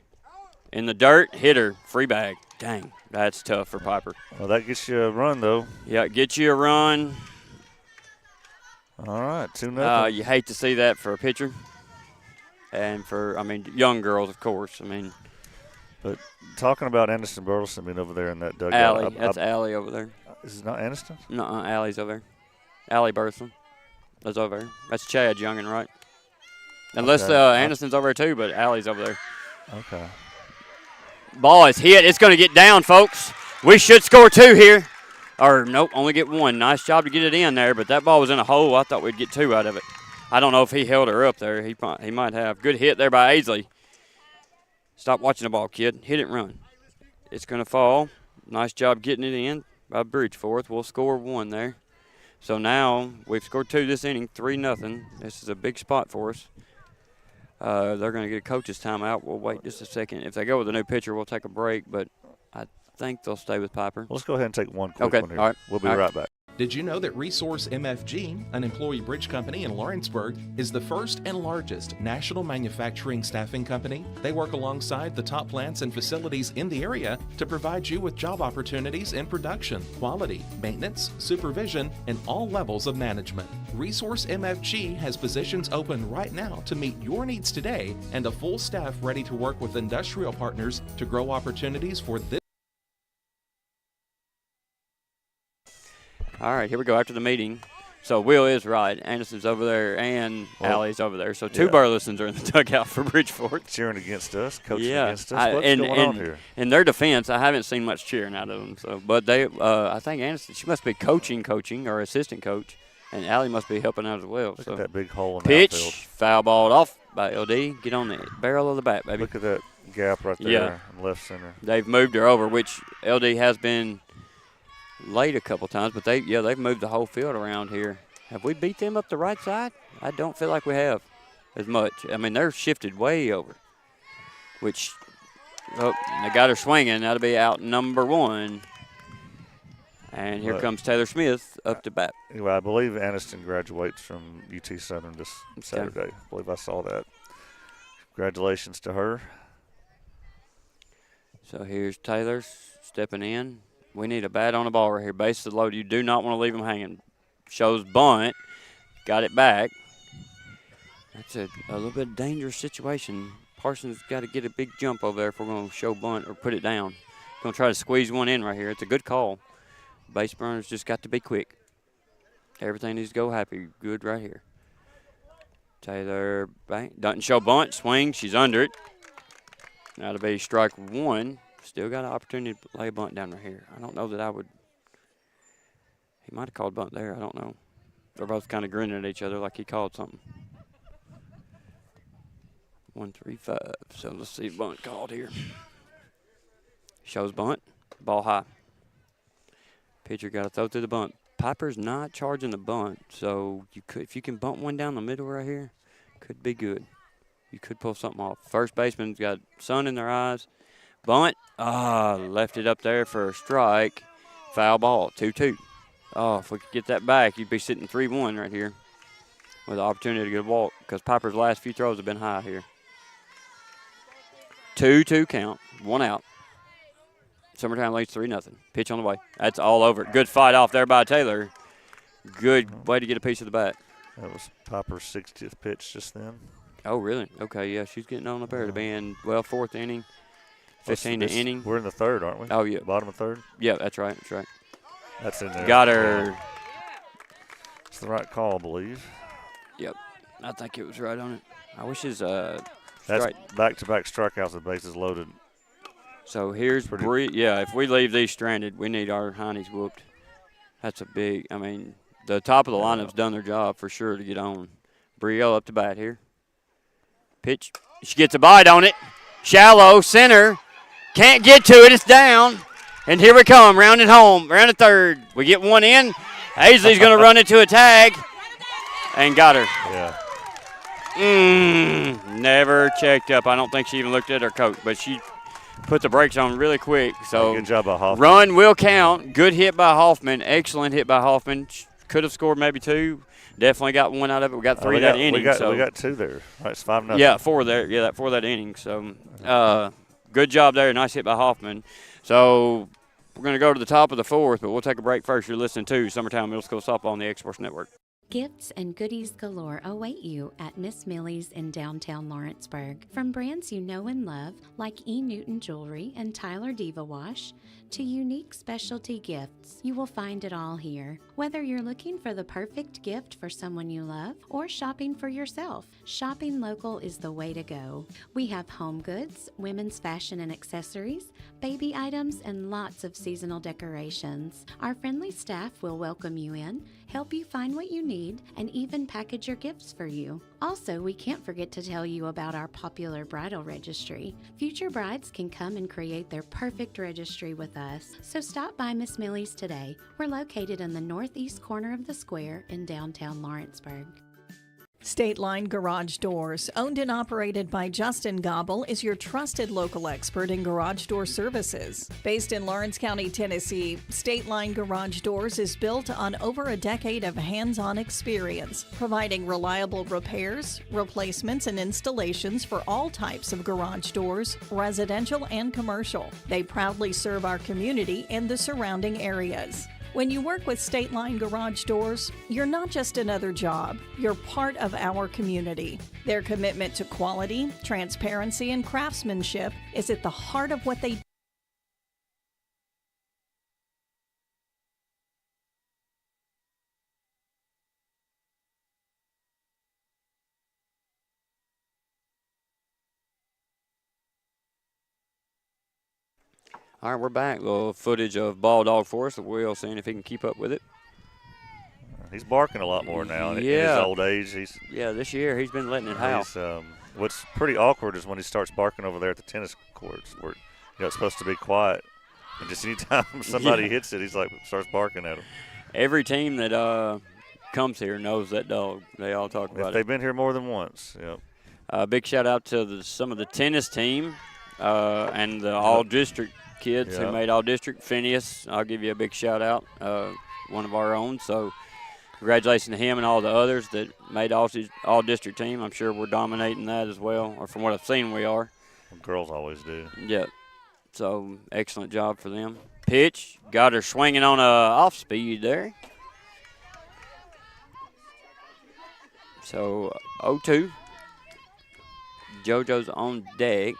In the dirt, hit her. Free bag. Dang, that's tough for Piper. Well, that gets you a run, though. Yeah, get you a run. All right, 2-0. You hate to see that for a pitcher. And for, young girls, of course. But talking about Anderson Burleson being over there in that dugout. Allie. That's Allie over there. Is it not Aniston? No, Allie's over there. Allie Burleson. That's over there. That's Chad Youngin, right? Unless Anderson's over there too, but Allie's over there. Okay. Ball is hit. It's going to get down, folks. We should score 2 here. Or, nope, only get 1. Nice job to get it in there, but that ball was in a hole. I thought we'd get 2 out of it. I don't know if he held her up there. He might have. Good hit there by Aisley. Stop watching the ball, kid. Hit it and run. It's going to fall. Nice job getting it in by Bridgeforth. We'll score 1 there. So now we've scored 2 this inning, 3-0. This is a big spot for us. They're going to get a coach's timeout. We'll wait just a second. If they go with a new pitcher, we'll take a break, but I think they'll stay with Piper. Let's go ahead and take one quick one here. All right. We'll be right back. Did you know that Resource MFG, an employee bridge company in Lawrenceburg, is the first and largest national manufacturing staffing company? They work alongside the top plants and facilities in the area to provide you with job opportunities in production, quality, maintenance, supervision, and all levels of management. Resource MFG has positions open right now to meet your needs today and a full staff ready to work with industrial partners to grow opportunities for this. All right, here we go after the meeting. So Will is right. Anderson's over there and Allie's over there. So 2 Burlesons are in the dugout for Bridgeforth. Cheering against us, coaching against us. What's going on here? In their defense, I haven't seen much cheering out of them. So, but they, I think Anderson, she must be coaching or assistant coach, and Allie must be helping out as well. Look so at that big hole in the pitch, outfield. foul balled off by LD. Get on the barrel of the bat, baby. Look at that gap right there in left center. They've moved her over, which LD has been late a couple times, but they've moved the whole field around here. Have we beat them up the right side? I don't feel like we have as much. They're shifted way over, which they got her swinging. That'll be out number 1. And here comes Taylor Smith up to bat. Anyway, I believe Aniston graduates from UT Southern this Saturday. I believe I saw that. Congratulations to her. So here's Taylor stepping in. We need a bat on the ball right here. Bases loaded. You do not want to leave them hanging. Shows bunt. Got it back. That's a little bit dangerous situation. Parsons got to get a big jump over there if we're going to show bunt or put it down. Going to try to squeeze one in right here. It's a good call. Base runners just got to be quick. Everything needs to go happy. Good right here. Taylor bang, doesn't show bunt. Swing. She's under it. That'll be strike one. Still got an opportunity to lay a bunt down right here. I don't know that I would. He might have called bunt there. I don't know. They're both kind of grinning at each other like he called something. 1-3-5. So let's see bunt called here. Shows bunt. Ball high. Pitcher got to throw through the bunt. Piper's not charging the bunt, so you could, if you can bunt one down the middle right here, could be good. You could pull something off. First baseman's got sun in their eyes. Bunt. Left it up there for a strike. Foul ball. 2-2. Oh, if we could get that back, you'd be sitting 3-1 right here with the opportunity to get a walk because Piper's last few throws have been high here. 2-2 count. 1 out. Summertown leads 3-0. Pitch on the way. That's all over. Good fight off there by Taylor. Good way to get a piece of the bat. That was Piper's 60th pitch just then. Oh, really? Okay, yeah, she's getting on up there to be in, well, 4th inning, 15 inning. We're in the 3rd, aren't we? Oh, yeah. Bottom of 3rd? Yeah, that's right. That's right. That's in there. Got her. It's the right call, I believe. Yep. I think it was right on it. I wish his That's strike. back-to-back strikeouts with bases loaded. So here's Bree. Yeah, if we leave these stranded, we need our heinies whooped. That's a big, I mean, the top of the lineup's done their job for sure to get on. Brielle up to bat here. Pitch. She gets a bite on it. Shallow, center. Can't get to it. It's down. And here we come, rounding home, round to 3rd. We get one in. Hazley's going to run into a tag. And got her. Yeah. Never checked up. I don't think she even looked at her coach, but she put the brakes on really quick. So good job by Hoffman. Run will count. Good hit by Hoffman. Excellent hit by Hoffman. Could have scored maybe 2. Definitely got 1 out of it. We got 3 that inning. We got 2 there. Right, it's 5-0. Yeah, 4 there. Yeah, 4 that inning. So good job there. Nice hit by Hoffman. So we're going to go to the top of the 4th, but we'll take a break first. You're listening to Summertown Middle School Softball on the X-Sports Network. Gifts and goodies galore await you at Miss Millie's in downtown Lawrenceburg. From brands you know and love, like E. Newton Jewelry and Tyler Diva Wash, to unique specialty gifts, you will find it all here. Whether you're looking for the perfect gift for someone you love or shopping for yourself, shopping local is the way to go. We have home goods, women's fashion and accessories, baby items, and lots of seasonal decorations. Our friendly staff will welcome you in, help you find what you need, and even package your gifts for you. Also, we can't forget to tell you about our popular bridal registry. Future brides can come and create their perfect registry with us. So stop by Miss Millie's today. We're located in the northeast corner of the square in downtown Lawrenceburg. State Line Garage Doors, owned and operated by Justin Gobble, is your trusted local expert in garage door services. Based in Lawrence County, Tennessee, State Line Garage Doors is built on over a decade of hands-on experience, providing reliable repairs, replacements, and installations for all types of garage doors, residential and commercial. They proudly serve our community and the surrounding areas. When you work with State Line Garage Doors, you're not just another job, you're part of our community. Their commitment to quality, transparency, and craftsmanship is at the heart of what they do. All right, we're back. A little footage of Ball Dog for us. Will seeing if he can keep up with it. He's barking a lot more now in his old age. This year he's been letting it howl. What's pretty awkward is when he starts barking over there at the tennis courts where it's supposed to be quiet. And just anytime somebody hits it, he's like starts barking at him. Every team that comes here knows that dog. They all talk about it. They've been here more than once. Yep. Big shout out to some of the tennis team and the all-district kids who made all-district. Phineas, I'll give you a big shout out, one of our own. So congratulations to him and all the others that made all-district team. I'm sure we're dominating that as well, or from what I've seen we are. Well, girls always do. Yeah. So excellent job for them. Pitch, got her swinging on a off-speed there. So 0-2. JoJo's on deck.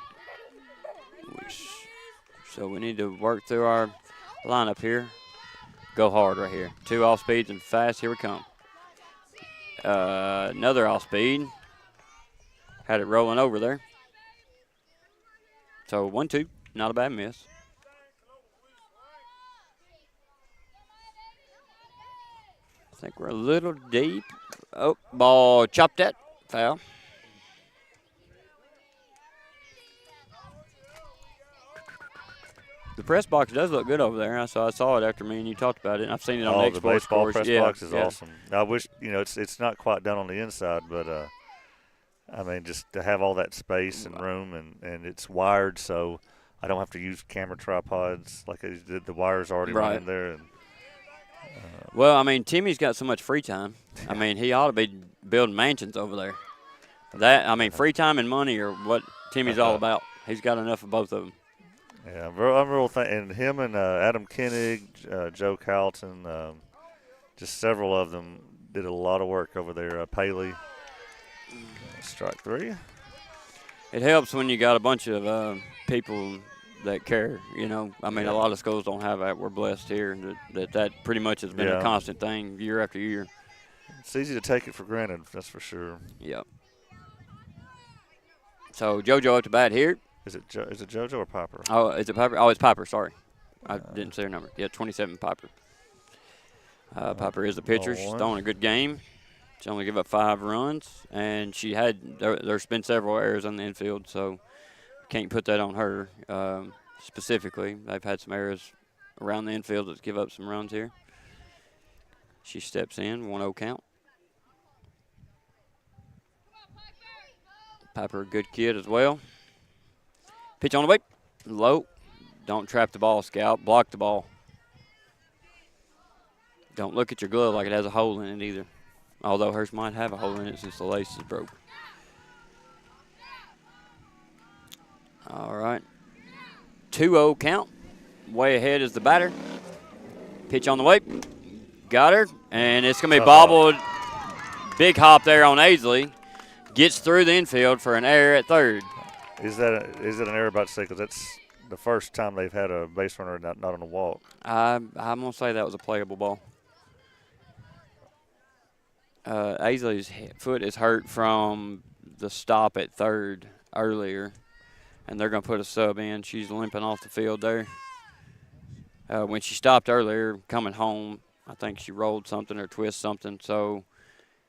So we need to work through our lineup here. Go hard right here. 2 off speeds and fast. Here we come. Another off speed. Had it rolling over there. So 1-2. Not a bad miss. I think we're a little deep. Oh, ball chopped that. Foul. The press box does look good over there. I saw it after me and you talked about it. And I've seen it on the the baseball course. press box is awesome. I wish, it's not quite done on the inside, but I mean, just to have all that space and room, and it's wired, so I don't have to use camera tripods like I did. The wire's already running there. And, well, I mean, Timmy's got so much free time. I mean, he ought to be building mansions over there. Free time and money are what Timmy's all about. He's got enough of both of them. Yeah, I'm real and him and Adam Koenig, Joe Carlton, just several of them did a lot of work over there. Paley, strike 3. It helps when you got a bunch of people that care, A lot of schools don't have that. We're blessed here that pretty much has been a constant thing year after year. It's easy to take it for granted, that's for sure. Yep. So JoJo up to bat here. Is it JoJo or Piper? Oh, is it Piper? Oh, it's Piper. Sorry, I didn't say her number. Yeah, 27 Piper. Piper is the pitcher. She's throwing a good game. She only gave up 5 runs, and there's been several errors on the infield, so can't put that on her specifically. They've had some errors around the infield that give up some runs here. She steps in, 1-0 count. Piper, a good kid as well. Pitch on the way. Low. Don't trap the ball, Scout. Block the ball. Don't look at your glove like it has a hole in it either. Although hers might have a hole in it since the lace is broke. All right. 2-0 count. Way ahead is the batter. Pitch on the way. Got her. And it's going to be bobbled. Big hop there on Aisley. Gets through the infield for an error at third. Is it an error about to say, because that's the first time they've had a base runner not on a walk? I'm going to say that was a playable ball. Aisley's foot is hurt from the stop at third earlier, and they're going to put a sub in. She's limping off the field there. When she stopped earlier coming home, I think she rolled something or twisted something, so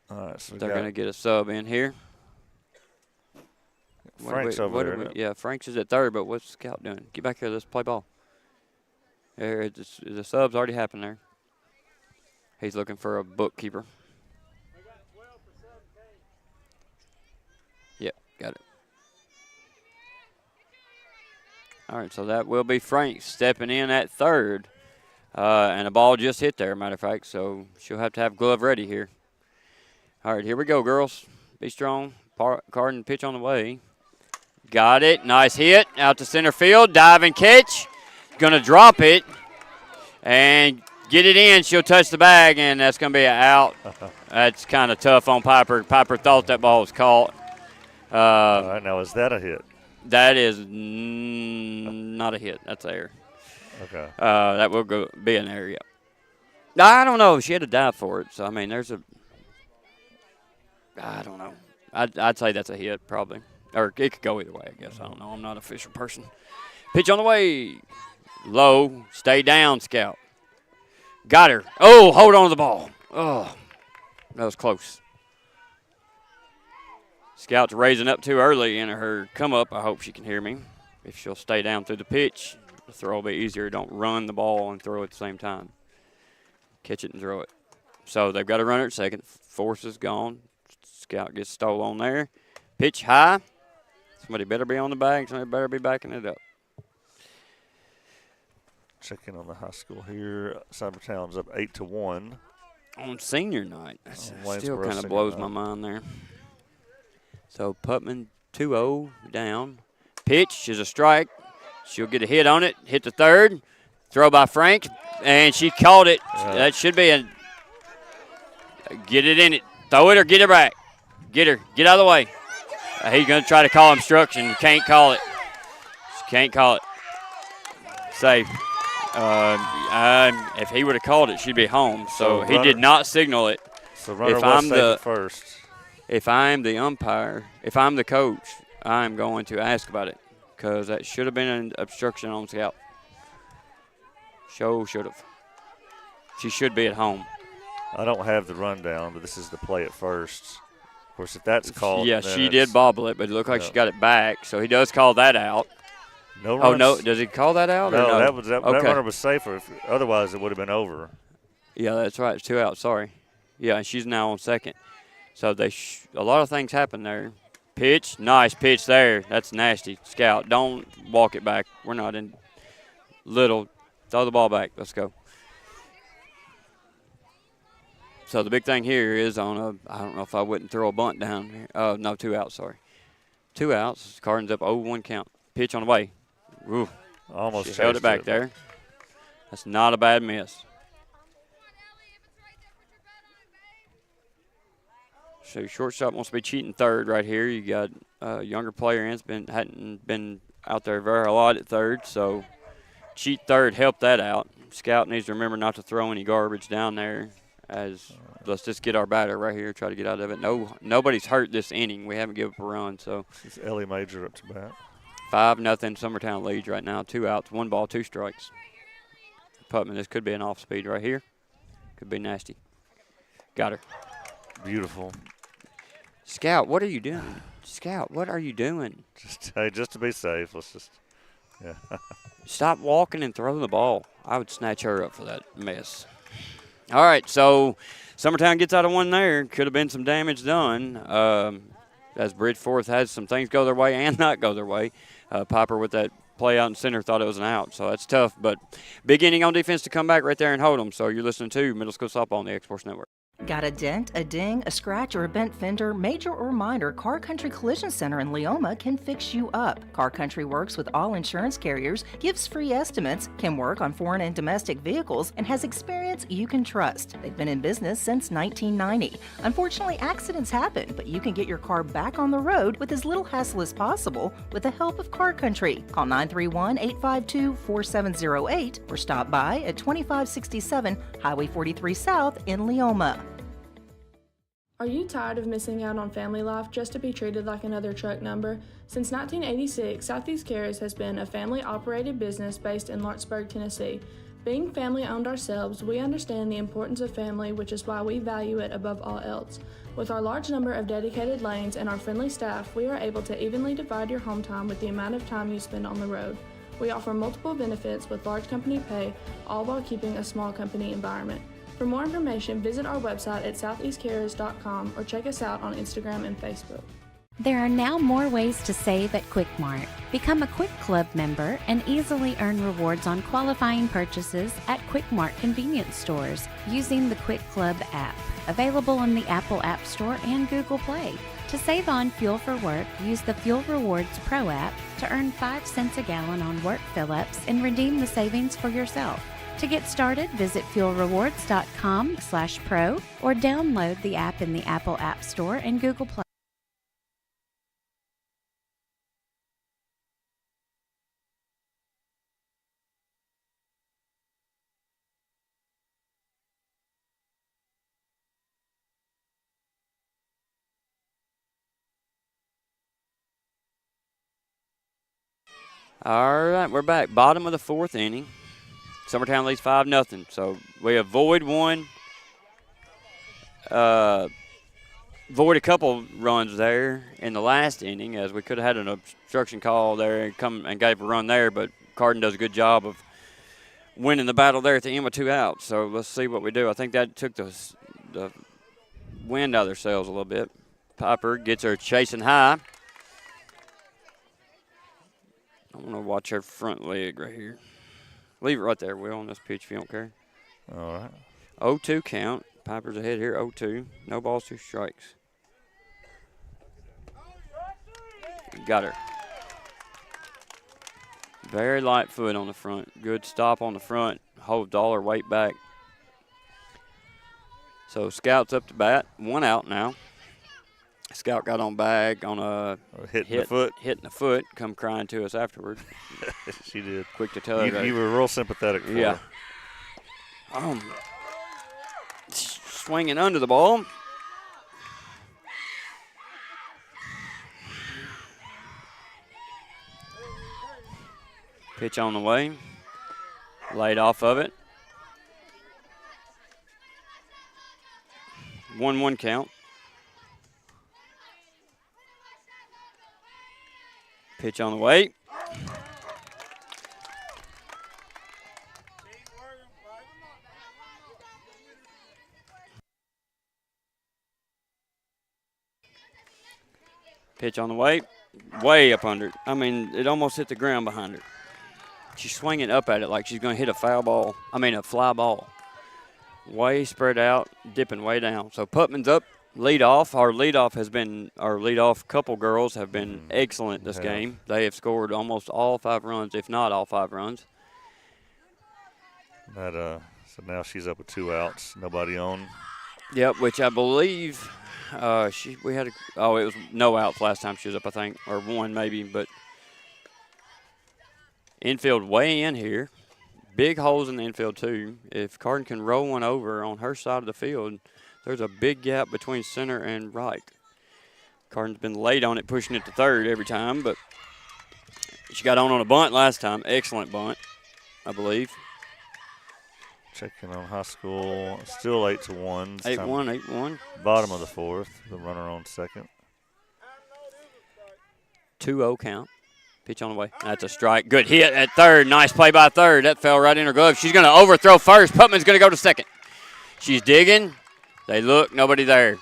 they're going to get a sub in here. Frank's over there. Yeah, Frank's is at third, but what's Scout doing? Get back here. Let's play ball. There, the sub's already happened there. He's looking for a bookkeeper. Yep, got it. All right, so that will be Frank stepping in at third. And a ball just hit there, matter of fact, so she'll have to have glove ready here. All right, here we go, girls. Be strong. Carden pitch on the way. Got it. Nice hit. Out to center field. Dive and catch. Going to drop it and get it in. She'll touch the bag, and that's going to be an out. That's kind of tough on Piper. Piper thought that ball was caught. All right, now is that a hit? That is not a hit. That's error. Okay. That will be an error, yeah. I don't know. She had to dive for it. So, I mean, I don't know. I'd say that's a hit probably. Or it could go either way, I guess. I don't know. I'm not an official person. Pitch on the way. Low. Stay down, Scout. Got her. Oh, hold on to the ball. Oh, that was close. Scout's raising up too early in her come up. I hope she can hear me. If she'll stay down through the pitch, the throw will be easier. Don't run the ball and throw at the same time. Catch it and throw it. So they've got a runner at second. Force is gone. Scout gets stole on there. Pitch high. Somebody better be on the bag. Somebody better be backing it up. Checking on the high school here. Summertown's up 8-1. On senior night. That still kind of blows my mind there. So Putman 2-0 down. Pitch is a strike. She'll get a hit on it. Hit the third. Throw by Frank. And she caught it. That should be a get it in it. Throw it or get it back. Get her. Get out of the way. He's going to try to call obstruction. Can't call it. Can't call it. Safe. If he would have called it, she'd be home. So he did not signal it. So runner was safe at first. If I'm the umpire, if I'm the coach, I'm going to ask about it because that should have been an obstruction on Scout. Should have. She should be at home. I don't have the rundown, but this is the play at first. Of course, if that's called. Yeah, she did bobble it, but it looked like she got it back. So he does call that out. No runs. Oh, no. Does he call that out? No, or no? that runner was safer. Otherwise, it would have been over. Yeah, that's right. It's 2 out. Sorry. Yeah, and she's now on second. So a lot of things happen there. Pitch. Nice pitch there. That's nasty. Scout, don't walk it back. We're not in little. Throw the ball back. Let's go. So the big thing here is I don't know if I wouldn't throw a bunt down here. Oh, no, 2 outs, sorry. 2 outs. Cardinals up 0-1 count. Pitch on the way. Ooh. Almost held it back there. That's not a bad miss. So shortstop wants to be cheating third right here. You got a younger player and hadn't been out there very a lot at third, so cheat third helped that out. Scout needs to remember not to throw any garbage down there. Let's just get our batter right here, try to get out of it. Nobody's hurt this inning. We haven't given up a run. So it's Ellie Major up to bat. 5-0 Summertown leads right now. 2 outs, 1 ball, 2 strikes. Putman, this could be an off speed right here. Could be nasty. Got her. Beautiful. Scout, what are you doing? Scout, what are you doing? Just to be safe, let's just. Yeah. Stop walking and throw the ball. I would snatch her up for that mess. All right, so Summertown gets out of one there. Could have been some damage done as Bridgeforth has some things go their way and not go their way. Piper with that play out in center thought it was an out, so that's tough. But big inning on defense to come back right there and hold them. So you're listening to Middle School Softball on the X-Sports Network. Got a dent, a ding, a scratch, or a bent fender? Major or minor, Car Country Collision Center in Leoma can fix you up. Car Country works with all insurance carriers, gives free estimates, can work on foreign and domestic vehicles, and has experience you can trust. They've been in business since 1990. Unfortunately, accidents happen, but you can get your car back on the road with as little hassle as possible with the help of Car Country. Call 931-852-4708 or stop by at 2567 Highway 43 South in Leoma. Are you tired of missing out on family life just to be treated like another truck number? Since 1986, Southeast Cares has been a family-operated business based in Lawrenceburg, Tennessee. Being family-owned ourselves, we understand the importance of family, which is why we value it above all else. With our large number of dedicated lanes and our friendly staff, we are able to evenly divide your home time with the amount of time you spend on the road. We offer multiple benefits with large company pay, all while keeping a small company environment. For more information, visit our website at southeastcarriers.com or check us out on Instagram and Facebook. There are now more ways to save at Quick Mart. Become a Quick Club member and easily earn rewards on qualifying purchases at Quick Mart convenience stores using the Quick Club app, available in the Apple App Store and Google Play. To save on fuel for work, use the Fuel Rewards Pro app to earn 5 cents a gallon on work fill-ups and redeem the savings for yourself. To get started, visit fuelrewards.com/pro or download the app in the Apple App Store and Google Play. All right, we're back. Bottom of the 4th inning. Summertown leads 5-0. So we avoid one. Avoid a couple runs there in the last inning, as we could have had an obstruction call there and come and gave a run there, but Cardin does a good job of winning the battle there at the end with 2 outs. So let's see what we do. I think that took the wind out of their sails a little bit. Piper gets her chasing high. I want to watch her front leg right here. Leave it right there, Will, on this pitch if you don't care. All right. 0-2 count. Piper's ahead here, 0-2. No balls, 2 strikes. Got her. Very light foot on the front. Good stop on the front. Holds all her weight back. So Scout's up to bat. 1 out now. Scout got on bag on a hitting the foot, come crying to us afterward. She did. Quick to tell her. You were real sympathetic for yeah. her. Swinging under the ball. Pitch on the way. Laid off of it. 1-1 count. Pitch on the way. Pitch on the way. Way up under it. I mean, it almost hit the ground behind her. She's swinging up at it like she's going to hit a fly ball. Way spread out, dipping way down. So Putman's up, lead off. Our leadoff couple girls have been excellent this game. They have scored almost all 5 runs, if not all 5 runs. So now she's up with 2 outs, nobody on. Yep, which I believe it was no outs last time she was up, I think, or 1 maybe, but infield way in here. Big holes in the infield, too. If Cardin can roll one over on her side of the field, there's a big gap between center and right. Cardin's been late on it, pushing it to third every time, but she got on a bunt last time. Excellent bunt, I believe. Checking on high school. Still 8-1. 8-1. Bottom of the 4th. The runner on second. 2-0 count. Pitch on the way. That's a strike. Good hit at third. Nice play by third. That fell right in her glove. She's going to overthrow first. Putman's going to go to second. She's digging. They look. Nobody there.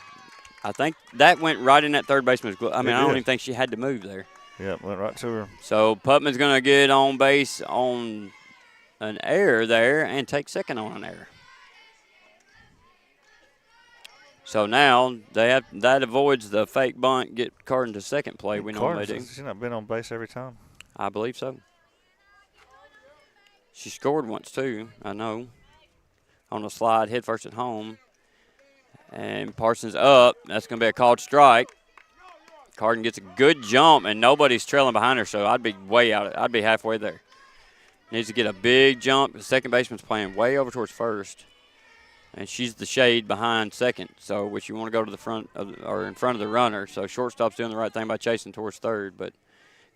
I think that went right in that third baseman's glove. I don't even think she had to move there. Yeah, went right to her. So Putman's going to get on base on an error there and take second on an error. So now that avoids the fake bunt, get Cardin to second play. We normally do. She's not been on base every time. I believe so. She scored once too, I know. On a slide, hit first at home. And Parsons up. That's going to be a called strike. Cardin gets a good jump, and nobody's trailing behind her, so I'd be way out. I'd be halfway there. Needs to get a big jump. The second baseman's playing way over towards first. And she's the shade behind second, so which you want to go to the front or in front of the runner. So shortstop's doing the right thing by chasing towards third, but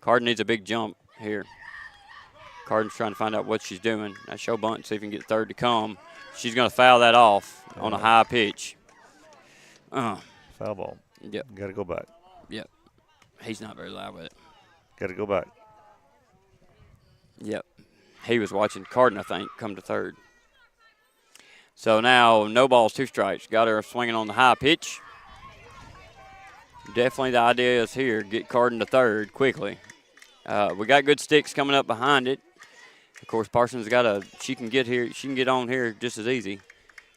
Cardin needs a big jump here. Cardin's trying to find out what she's doing. I show bunt, see if he can get third to come. She's going to foul that off on a high pitch. Foul ball. Yep. Got to go back. Yep. He's not very loud with it. Got to go back. Yep. He was watching Cardin, I think, come to third. So now no balls, 2 strikes. Got her swinging on the high pitch. Definitely the idea is here, get Cardin to third quickly. We got good sticks coming up behind it. Of course, Parsons she can get here. She can get on here just as easy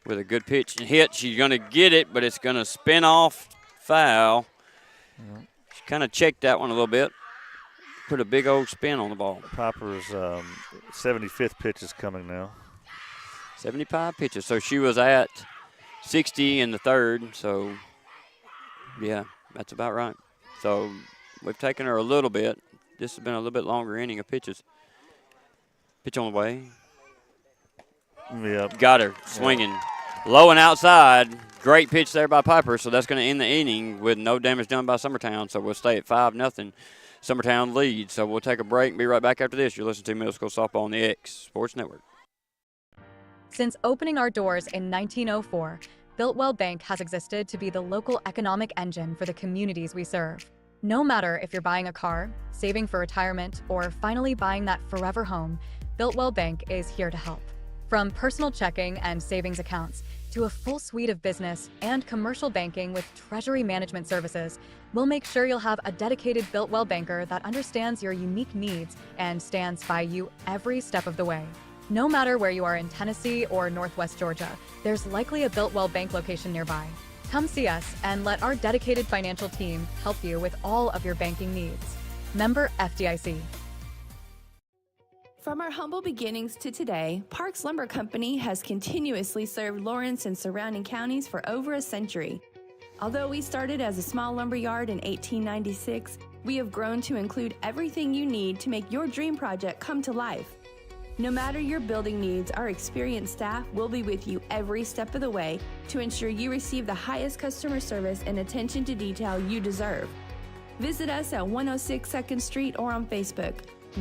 with a good pitch and hit. She's going to get it, but it's going to spin off foul. Yep. She kind of checked that one a little bit. Put a big old spin on the ball. Piper's 75th pitch is coming now. 75 pitches. So she was at 60 in the third. So, yeah, that's about right. So we've taken her a little bit. This has been a little bit longer inning of pitches. Pitch on the way. Yep. Got her swinging. Yep. Low and outside. Great pitch there by Piper. So that's going to end the inning with no damage done by Summertown. So we'll stay at 5-0. Summertown leads. So we'll take a break and be right back after this. You're listening to Middle School Softball on the X Sports Network. Since opening our doors in 1904, Builtwell Bank has existed to be the local economic engine for the communities we serve. No matter if you're buying a car, saving for retirement, or finally buying that forever home, Builtwell Bank is here to help. From personal checking and savings accounts to a full suite of business and commercial banking with treasury management services, we'll make sure you'll have a dedicated Builtwell banker that understands your unique needs and stands by you every step of the way. No matter where you are in Tennessee or Northwest Georgia, there's likely a Builtwell Bank location nearby. Come see us and let our dedicated financial team help you with all of your banking needs. Member FDIC. From our humble beginnings to today, Parks Lumber Company has continuously served Lawrence and surrounding counties for over a century. Although we started as a small lumber yard in 1896, we have grown to include everything you need to make your dream project come to life. No matter your building needs, our experienced staff will be with you every step of the way to ensure you receive the highest customer service and attention to detail you deserve. Visit us at 106 2nd Street or on Facebook.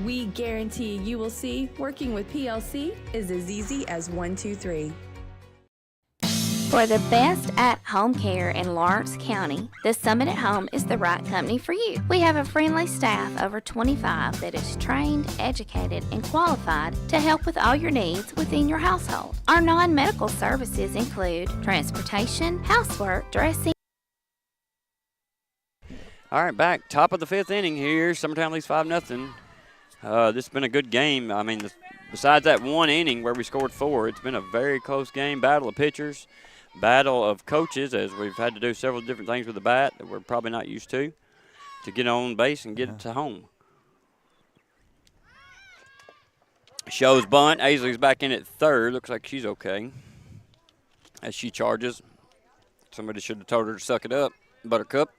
We guarantee you will see working with PLC is as easy as 1, 2, 3. For the best at-home care in Lawrence County, the Summit at Home is the right company for you. We have a friendly staff over 25 that is trained, educated, and qualified to help with all your needs within your household. Our non-medical services include transportation, housework, dressing. All right, back top of the 5th inning here. Summertown leads 5-0. This has been a good game. I mean, besides that one inning where we scored 4, it's been a very close game. Battle of pitchers, battle of coaches, as we've had to do several different things with the bat that we're probably not used to get on base and get it to home. Shows bunt. Aisley's back in at third. Looks like she's okay as she charges. Somebody should have told her to suck it up, Buttercup.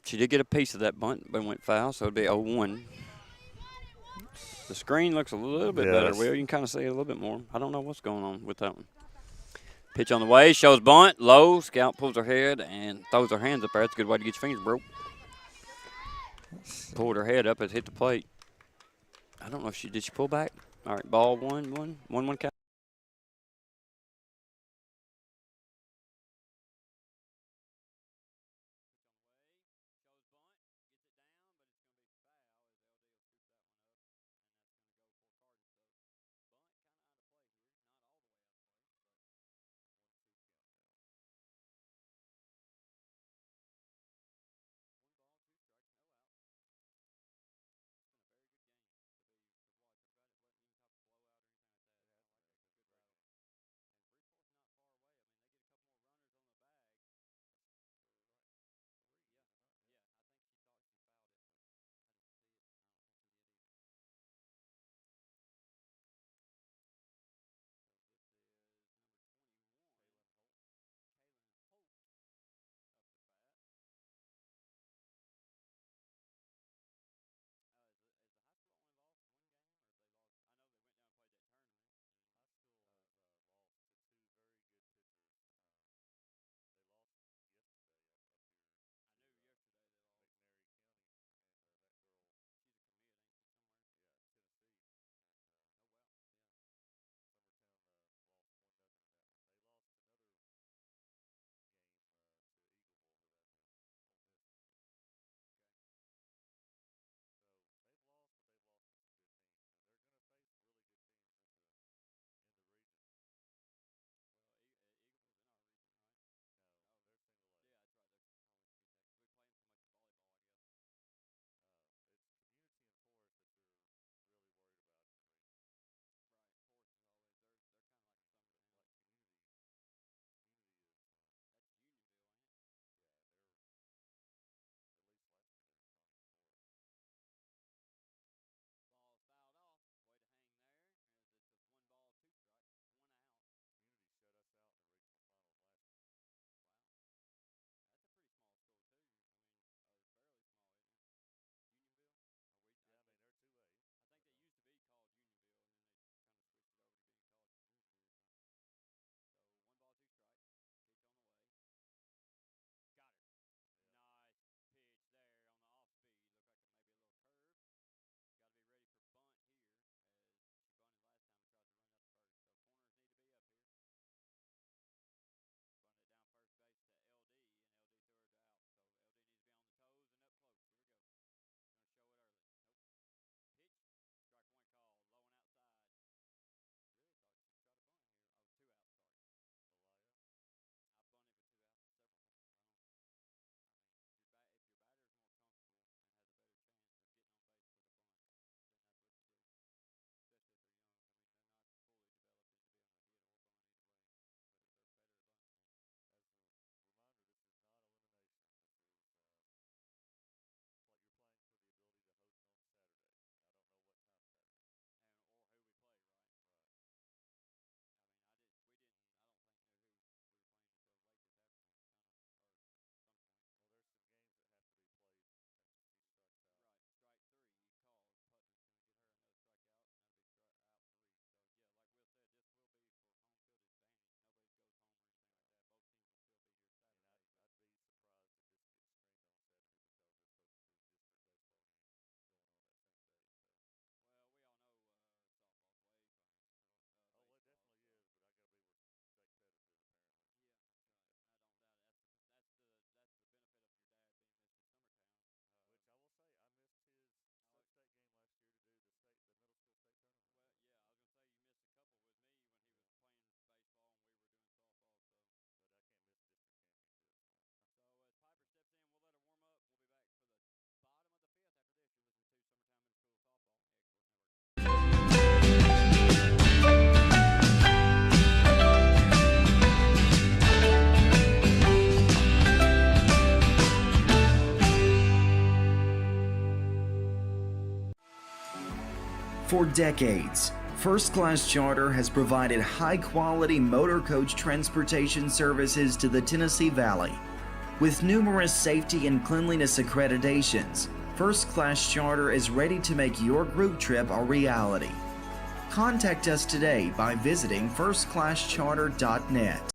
She did get a piece of that bunt, but went foul, so it'd be 0-1. The screen looks a little bit better, Will. You can kind of see it a little bit more. I don't know what's going on with that one. Pitch on the way, shows bunt, low. Scout pulls her head and throws her hands up there. That's a good way to get your fingers broke. Pulled her head up and hit the plate. I don't know if did she pull back? All right, ball 1-1 count. For decades, First Class Charter has provided high-quality motor coach transportation services to the Tennessee Valley. With numerous safety and cleanliness accreditations, First Class Charter is ready to make your group trip a reality. Contact us today by visiting firstclasscharter.net.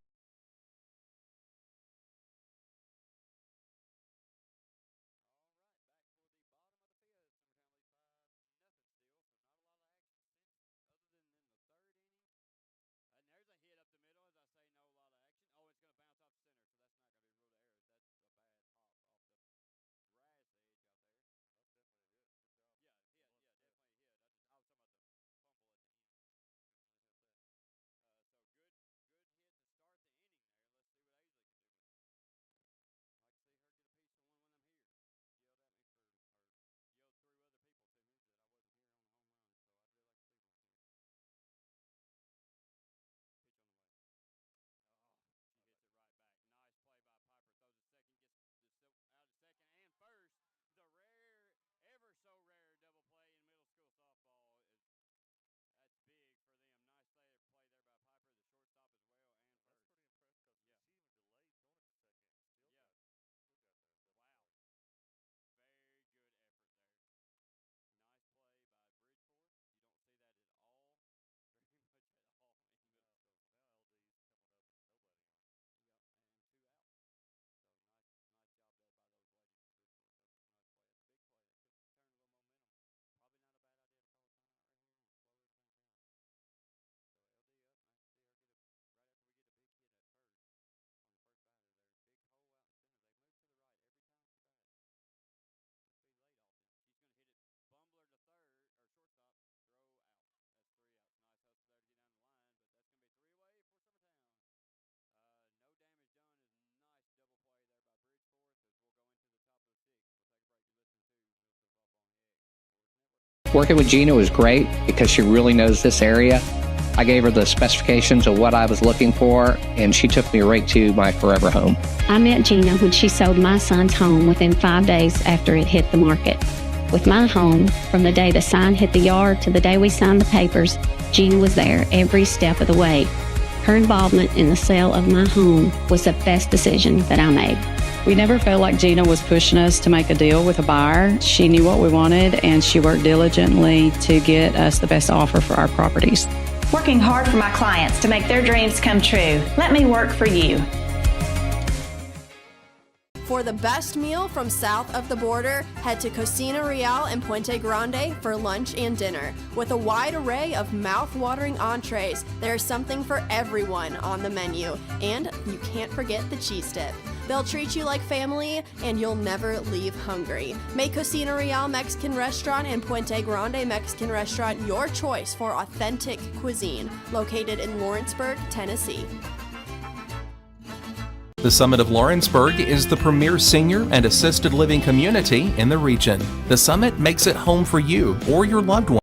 Working with Gina was great because she really knows this area. I gave her the specifications of what I was looking for, and she took me right to my forever home. I met Gina when she sold my son's home within 5 days after it hit the market. With my home, from the day the sign hit the yard to the day we signed the papers, Gina was there every step of the way. Her involvement in the sale of my home was the best decision that I made. We never felt like Gina was pushing us to make a deal with a buyer. She knew what we wanted, and she worked diligently to get us the best offer for our properties. Working hard for my clients to make their dreams come true. Let me work for you. For the best meal from south of the border, head to Cocina Real in Puente Grande for lunch and dinner. With a wide array of mouth-watering entrees, there's something for everyone on the menu. And you can't forget the cheese dip. They'll treat you like family, and you'll never leave hungry. Make Cocina Real Mexican Restaurant and Puente Grande Mexican Restaurant your choice for authentic cuisine, located in Lawrenceburg, Tennessee. The Summit of Lawrenceburg is the premier senior and assisted living community in the region. The Summit makes it home for you or your loved one.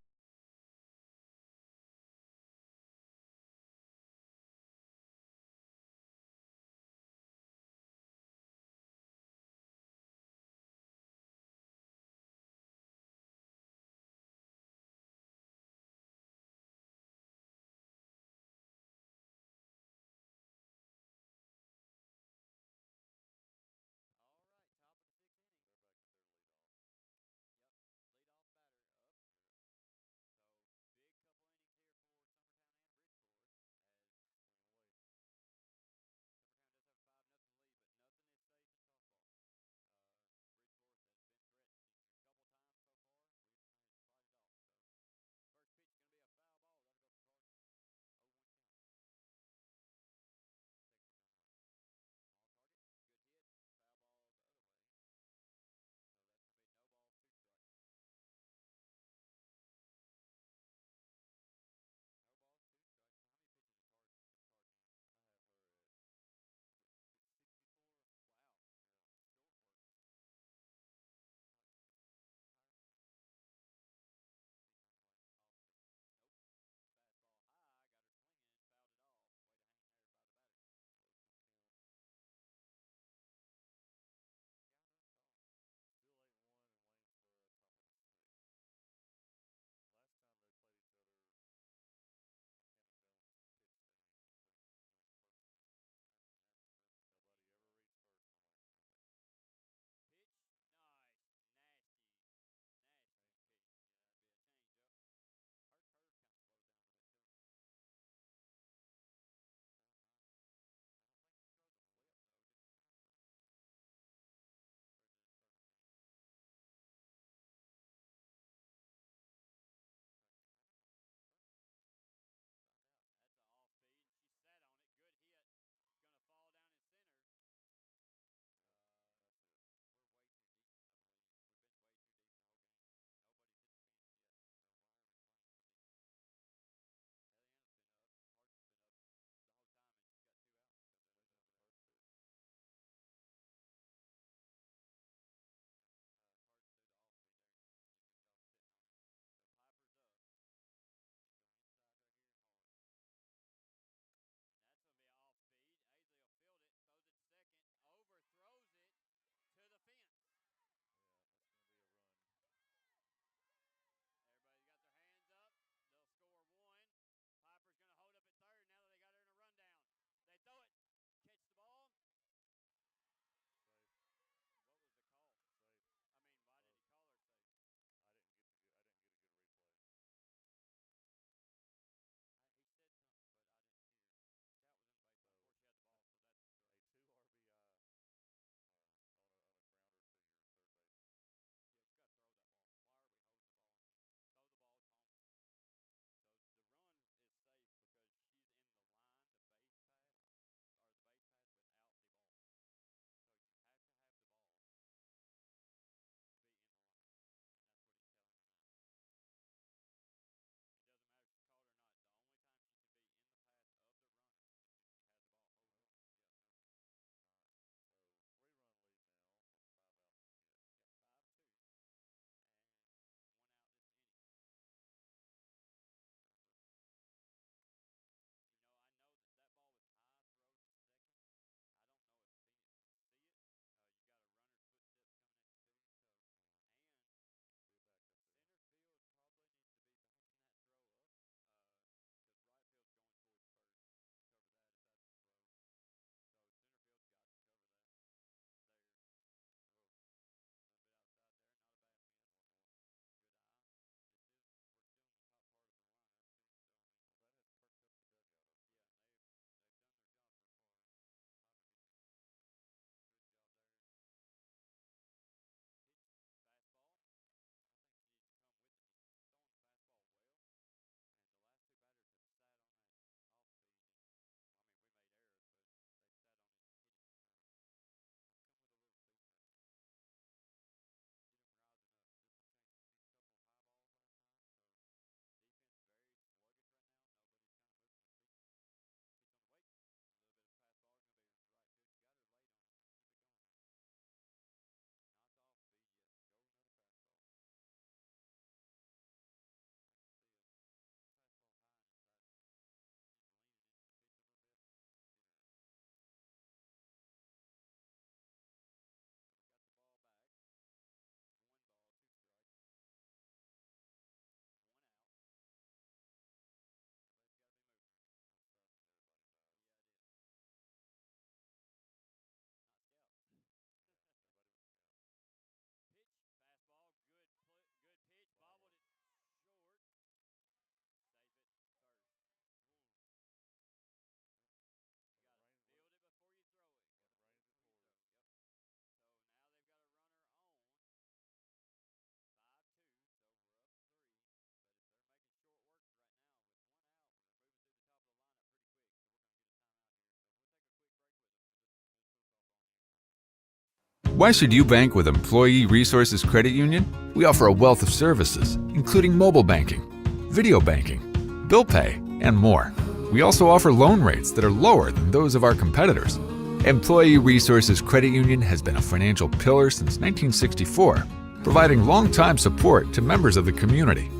Why should you bank with Employee Resources Credit Union? We offer a wealth of services, including mobile banking, video banking, bill pay, and more. We also offer loan rates that are lower than those of our competitors. Employee Resources Credit Union has been a financial pillar since 1964, providing long-time support to members of the community.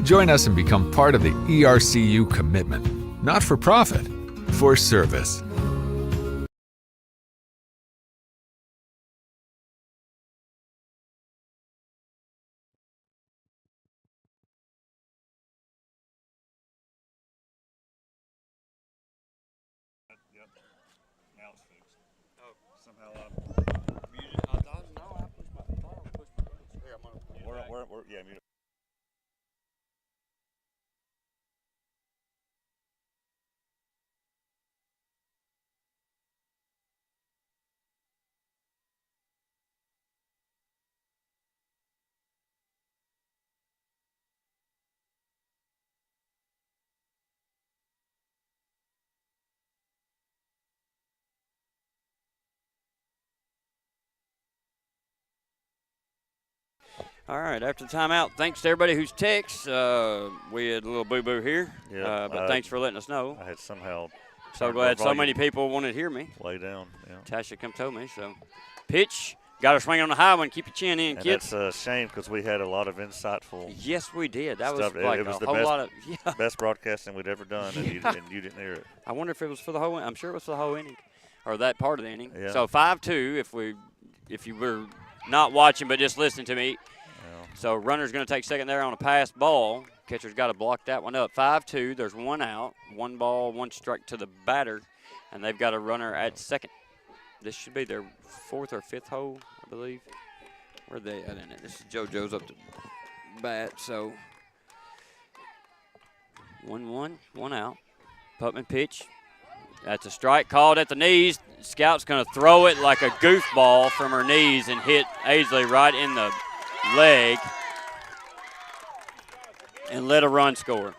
Join us and become part of the ERCU commitment, not for profit, for service. Yeah, mute. All right, after the timeout, thanks to everybody who's texts. We had a little boo-boo here, but thanks for letting us know. I had somehow so glad so many people wanted to hear me. Lay down, yeah. Tasha come told me, so. Pitch, got to swing on the high one, keep your chin in, and kids. That's a shame because we had a lot of insightful Yes, we did. That stuff. was like it was a the whole best, lot of best broadcasting we'd ever done, and, Yeah. you didn't hear it. I wonder if it was for the whole I'm sure it was for the whole inning, or that part of the inning. Yeah. So 5-2 if you were not watching but just listening to me. So runner's going to take second there on a pass ball. Catcher's got to block that one up. 5-2. There's one out. 1 ball, 1 strike to the batter, and they've got a runner at second. This should be their 4th or 5th hole, I believe. Where are they at in it? This is JoJo's up to bat. So 1-1, 1 out. Putman pitch. That's a strike called at the knees. Scout's going to throw it like a goofball from her knees and hit Aisley right in the leg and let a run score.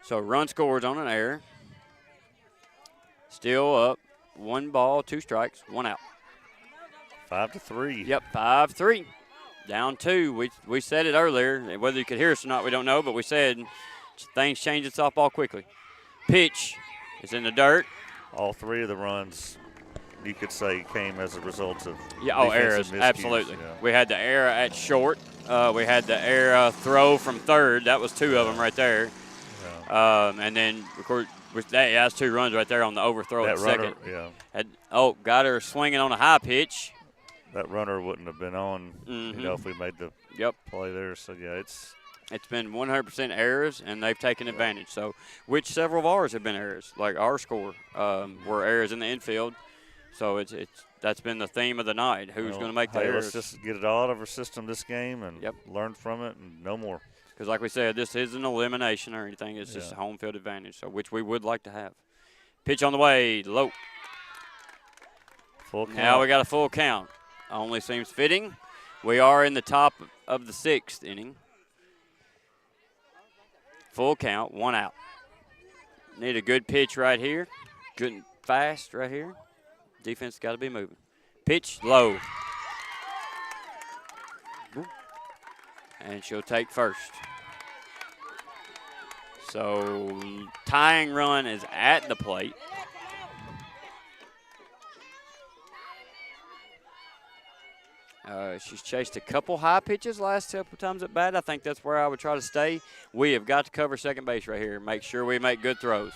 So run scores on an error. Still up. 1 ball, 2 strikes, 1 out. 5-3. Yep, 5-3. Down 2. We said it earlier. Whether you could hear us or not, we don't know, but we said things change in softball quickly. Pitch is in the dirt. All 3 of the runs, you could say, came as a result of errors, miscues. absolutely. Yeah. We had the error at short. We had the error throw from third. That was 2 of them right there. Yeah. And then, of course, that's 2 runs right there on the overthrow that at runner, second. Yeah. Got her swinging on a high pitch. That runner wouldn't have been on, if we made the play there. So, yeah, it's been 100% errors, and they've taken advantage. So, which several of ours have been errors, like our score were errors in the infield. So that's been the theme of the night. Who's going to make the errors? Let's just get it all out of our system this game and learn from it, and no more. Because, like we said, this isn't elimination or anything. It's just a home field advantage, so which we would like to have. Pitch on the way, low. Full count. Now we got a full count. Only seems fitting. We are in the top of the 6th inning. Full count, 1 out. Need a good pitch right here. Good and fast right here. Defense got to be moving. Pitch low. And she'll take first. So tying run is at the plate. She's chased a couple high pitches last couple times at bat. I think that's where I would try to stay. We have got to cover second base right here. Make sure we make good throws.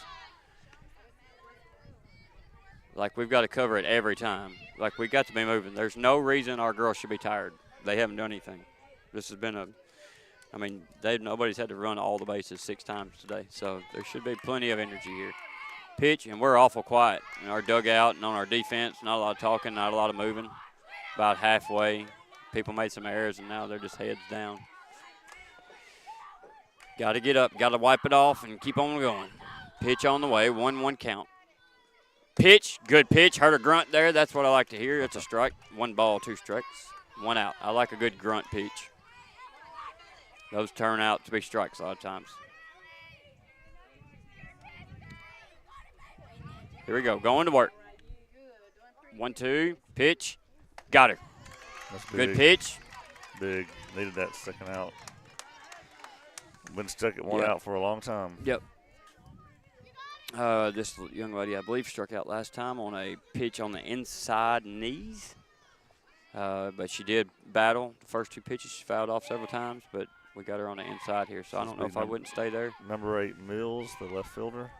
Like, we've got to cover it every time. Like, we got to be moving. There's no reason our girls should be tired. They haven't done anything. This has been nobody's had to run all the bases 6 times today. So there should be plenty of energy here. Pitch, and we're awful quiet in our dugout and on our defense. Not a lot of talking, not a lot of moving. About halfway. People made some errors, and now they're just heads down. Got to get up, got to wipe it off and keep on going. Pitch on the way, 1-1 count. Pitch, good pitch. Heard a grunt there. That's what I like to hear. It's a strike. 1 ball, 2 strikes. 1 out. I like a good grunt pitch. Those turn out to be strikes a lot of times. Here we go. Going to work. 1-2. Pitch. Got her. That's Good big. pitch. Big. Needed that second out. Been stuck at one Yep. out for a long time. Yep. This young lady, I believe, struck out last time on a pitch on the inside knees. But she did battle. The first 2 pitches she fouled off several times, but we got her on the inside here, so I don't know if I wouldn't stay there. Number 8, Mills, the left fielder.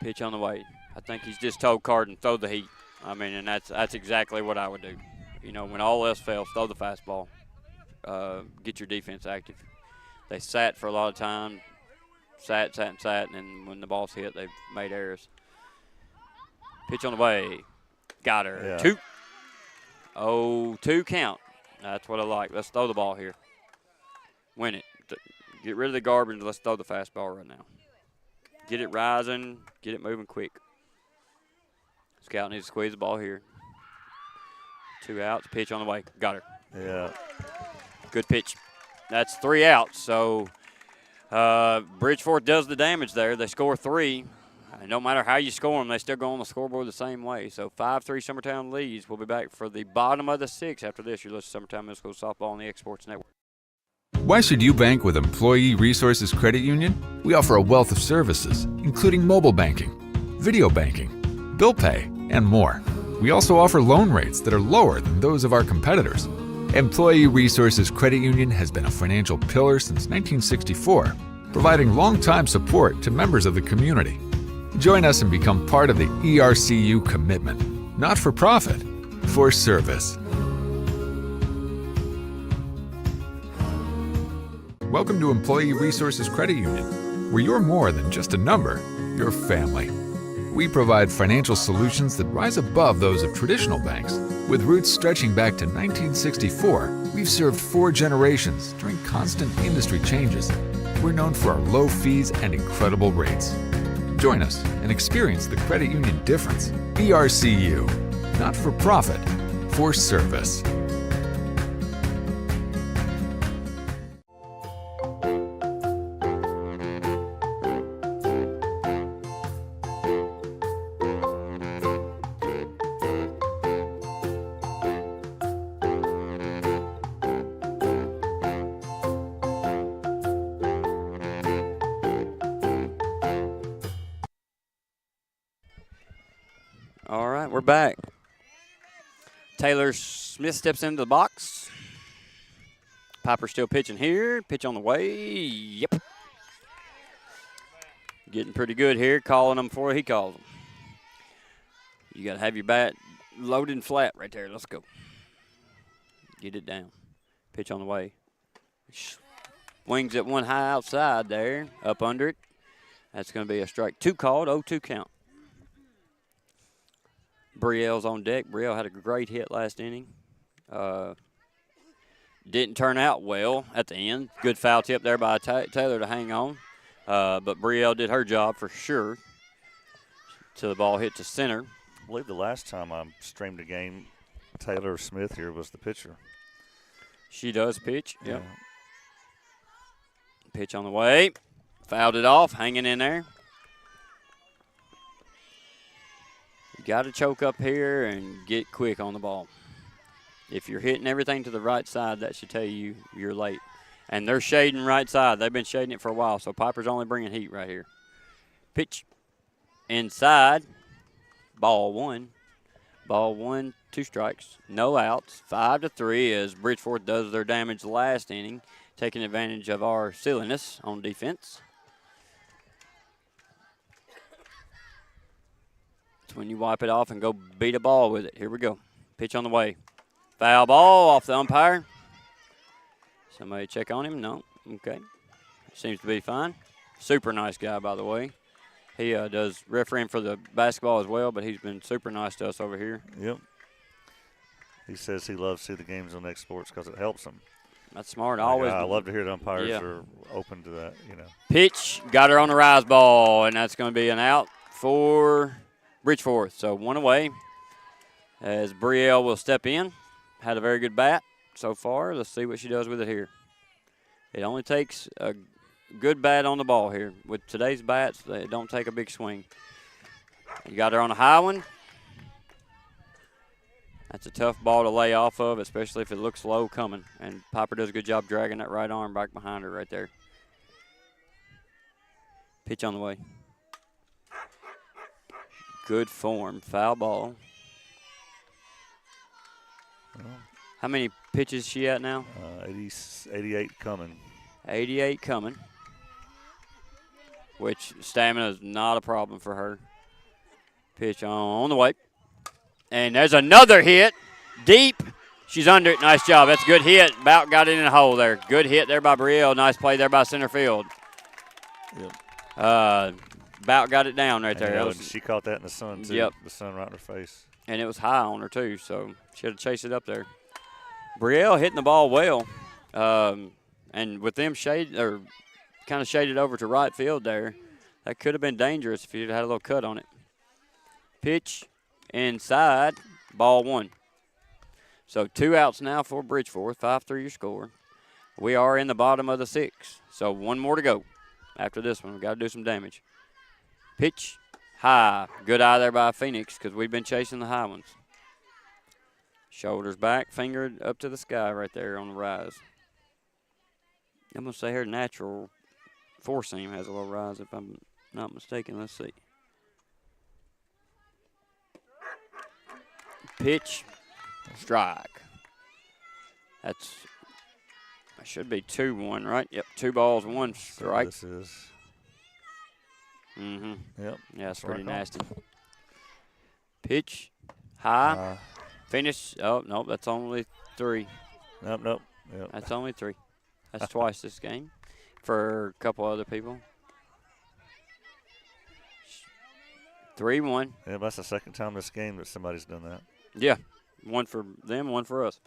Pitch on the way. I think he's just told Carden, throw the heat. I mean, and that's exactly what I would do. You know, when all else fails, throw the fastball. Get your defense active. They sat for a lot of time, sat, and then when the ball's hit, they've made errors. Pitch on the way. Got her. Yeah. 2. 0-2 count. That's what I like. Let's throw the ball here. Win it. Get rid of the garbage. Let's throw the fastball right now. Get it rising. Get it moving quick. Scout needs to squeeze the ball here. 2 outs. Pitch on the way. Got her. Yeah. Good pitch. That's 3 outs. So Bridgeforth does the damage there. They score 3. And no matter how you score them, they still go on the scoreboard the same way. So 5-3 Summertown leads. We'll be back for the bottom of the 6th after this. You're listening to Summertown Middle School Softball on the Exports Network. Why should you bank with Employee Resources Credit Union? We offer a wealth of services, including mobile banking, video banking, bill pay, and more. We also offer loan rates that are lower than those of our competitors. Employee Resources Credit Union has been a financial pillar since 1964, providing long-time support to members of the community. Join us and become part of the ERCU commitment, not for profit, for service. Welcome to Employee Resources Credit Union, where you're more than just a number, you're family. We provide financial solutions that rise above those of traditional banks. With roots stretching back to 1964, we've served 4 generations during constant industry changes. We're known for our low fees and incredible rates. Join us and experience the credit union difference. ERCU, not for profit, for service. All right, we're back. Taylor Smith steps into the box. Piper still pitching here. Pitch on the way. Yep. Getting pretty good here, calling them before he calls them. You got to have your bat loaded and flat right there. Let's go. Get it down. Pitch on the way. Swings at one high outside there, up under it. That's going to be a strike 2 called, 0-2 count. Brielle's on deck. Brielle had a great hit last inning. Didn't turn out well at the end. Good foul tip there by Taylor to hang on. But Brielle did her job for sure till the ball hit to center. I believe the last time I streamed a game, Taylor Smith here was the pitcher. She does pitch. Yep. Yeah. Pitch on the way. Fouled it off, hanging in there. You got to choke up here and get quick on the ball. If you're hitting everything to the right side, that should tell you you're late. And they're shading right side. They've been shading it for a while, so Piper's only bringing heat right here. Pitch inside. Ball 1. Ball 1, 2 strikes. No outs. 5-3 as Bridgeforth does their damage last inning, taking advantage of our silliness on defense. It's when you wipe it off and go beat a ball with it. Here we go. Pitch on the way. Foul ball off the umpire. Somebody check on him? No. Okay. Seems to be fine. Super nice guy, by the way. He does refereeing for the basketball as well, but he's been super nice to us over here. Yep. He says he loves to see the games on Next Sports because it helps him. That's smart. I love to hear the umpires are open to that, you know. Pitch, got her on the rise ball, and that's going to be an out for Bridgeforth. So 1 away as Brielle will step in. Had a very good bat. so far. Let's see what she does with it here. It only takes a good bat on the ball here. With today's bats, they don't take a big swing. You got her on a high one. That's a tough ball to lay off of, especially if it looks low coming. And Piper does a good job dragging that right arm back behind her right there. Pitch on the way. Good form. Foul ball. How many pitches is she at now? 88 coming. 88 coming. Which stamina is not a problem for her. Pitch on the way. And there's another hit. Deep. She's under it. Nice job. That's a good hit. About got it in the hole there. Good hit there by Brielle. Nice play there by center field. Yep. About got it down right there. And she caught that in the sun, too. Yep. The sun right in her face. And it was high on her, too, so she had to chase it up there. Brielle hitting the ball well. And with them kind of shaded over to right field there, that could have been dangerous if you'd had a little cut on it. Pitch inside, ball one. So 2 outs now for Bridgeforth, 5-3 your score. We are in the bottom of the 6th, so 1 more to go. After this one, we've got to do some damage. Pitch high. Good eye there by Phoenix because we've been chasing the high ones. Shoulders back, finger up to the sky right there on the rise. I'm going to say her natural four seam has a little rise if I'm not mistaken. Let's see. Pitch, strike. That should be 2-1, right? Yep, 2 balls, 1 strike. So this is. Mm-hmm. Yep. Yeah, it's pretty right nasty. Pitch, high. Finish. Oh, no, that's only 3. Nope. Yep. That's only 3. That's twice this game for a couple other people. 3-1. Yeah, that's the second time this game that somebody's done that. Yeah, 1 for them, 1 for us.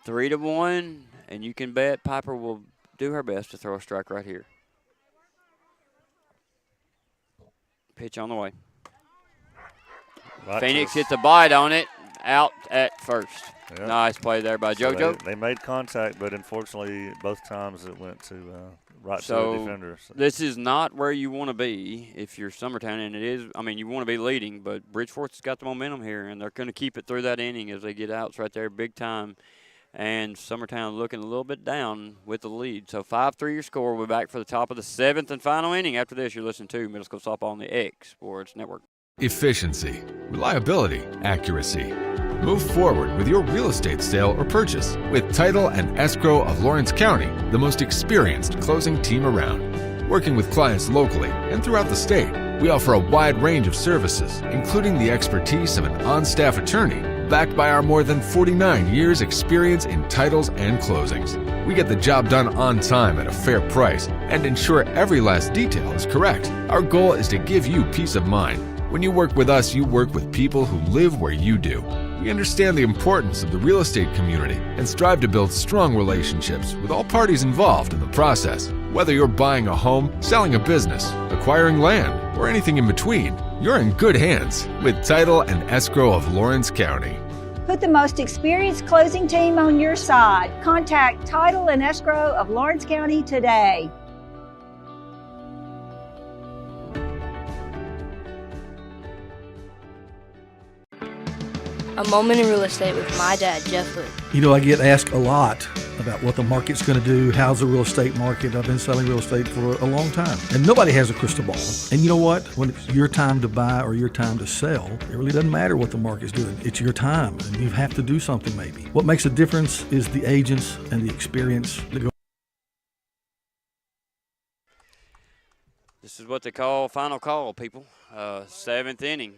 3-1, and you can bet Piper will do her best to throw a strike right here. Pitch on the way. Right. Phoenix hits a bite on it, out at first. Yep. Nice play there by So JoJo. they made contact, but unfortunately both times it went to right to So the defender. So this is not where you want to be if you're Summertown, and it is. I mean, you want to be leading, but Bridgeforth's got the momentum here, and they're going to keep it through that inning as they get outs right there, big time. And Summertown looking a little bit down with the lead. So 5-3 your score. We're back for the top of the 7th and final inning. After this, you're listening to Middle School Softball on the X Sports Network. Efficiency, reliability, accuracy. Move forward with your real estate sale or purchase with Title and Escrow of Lawrence County, the most experienced closing team around. Working with clients locally and throughout the state, we offer a wide range of services, including the expertise of an on-staff attorney, backed by our more than 49 years experience in titles and closings. We get the job done on time at a fair price and ensure every last detail is correct. Our goal is to give you peace of mind. When you work with us, you work with people who live where you do. We understand the importance of the real estate community and strive to build strong relationships with all parties involved in the process. Whether you're buying a home, selling a business, acquiring land, or anything in between, you're in good hands with Title and Escrow of Lawrence County. Put the most experienced closing team on your side. Contact Title and Escrow of Lawrence County today. A moment in real estate with my dad, Jeff Hood. You know, I get asked a lot about what the market's going to do. How's the real estate market? I've been selling real estate for a long time, and nobody has a crystal ball. And you know what? When it's your time to buy or your time to sell, it really doesn't matter what the market's doing. It's your time, and you have to do something maybe. What makes a difference is the agents and the experience that go. This is what they call final call, people. 7th inning.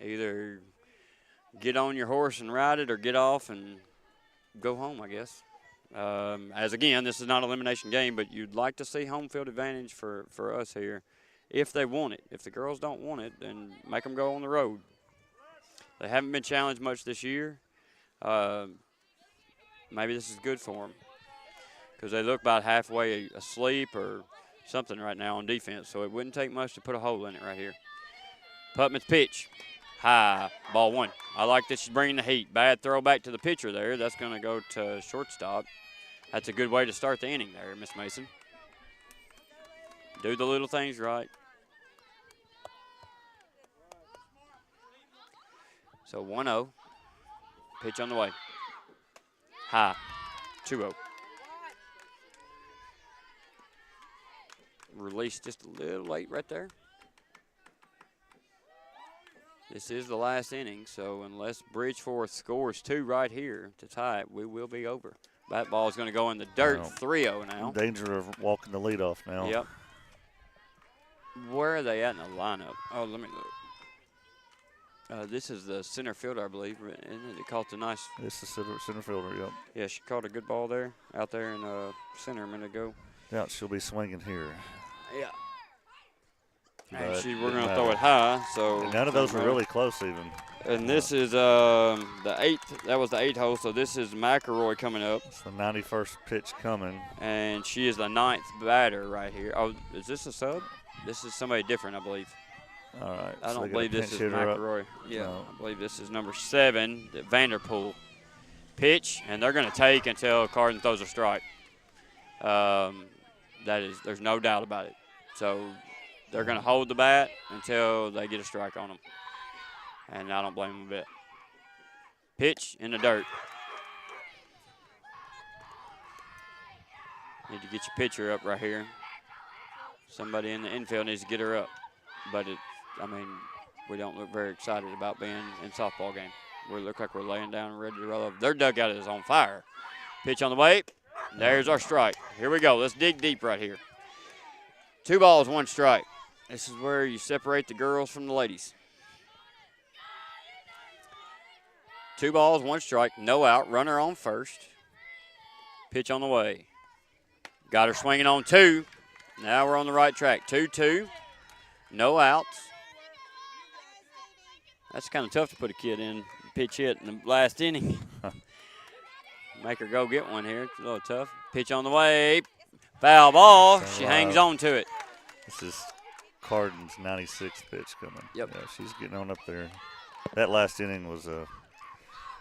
Either get on your horse and ride it or get off and go home, I guess. As again, this is not an elimination game, but you'd like to see home field advantage for us here if they want it. If the girls don't want it, then make them go on the road. They haven't been challenged much this year. Maybe this is good for them because they look about halfway asleep or something right now on defense, so it wouldn't take much to put a hole in it right here. Putman's pitch. High. Ball one. I like that she's bringing the heat. Bad throw back to the pitcher there. That's going to go to shortstop. That's a good way to start the inning there, Miss Mason. Do the little things right. So 1-0. Pitch on the way. High. 2-0. Release just a little late right there. This is the last inning, so unless Bridgeforth scores 2 right here to tie it, we will be over. That ball is going to go in the dirt, 3-0 now. Danger of walking the leadoff now. Yep. Where are they at in the lineup? Oh, let me look. This is the center fielder, I believe. And it caught a nice. This is center fielder, yep. Yeah, she caught a good ball there, out there in center a minute ago. Yeah, she'll be swinging here. Yeah. And we're going to throw it high, so. And none of those were really close even. And this is the 8th. That was the 8th hole, so this is McElroy coming up. It's the 91st pitch coming. And she is the 9th batter right here. Oh, is this a sub? This is somebody different, I believe. All right. I don't believe this is McElroy. Yeah, no. I believe this is number 7, Vanderpool. Pitch, and they're going to take until Carden throws a strike. There's no doubt about it. So they're going to hold the bat until they get a strike on them. And I don't blame them a bit. Pitch in the dirt. Need to get your pitcher up right here. Somebody in the infield needs to get her up. But, we don't look very excited about being in softball game. We look like we're laying down and ready to roll over. Their dugout is on fire. Pitch on the way. There's our strike. Here we go. Let's dig deep right here. 2 balls, 1 strike. This is where you separate the girls from the ladies. 2 balls, 1 strike, no out. Runner on first. Pitch on the way. Got her swinging on 2. Now we're on the right track. 2-2. No outs. That's kind of tough to put a kid in pitch hit in the last inning. Make her go get one here. It's a little tough. Pitch on the way. Foul ball. She hangs on to it. This is Carden's 96th pitch coming. Yep. Yeah, she's getting on up there. That last inning was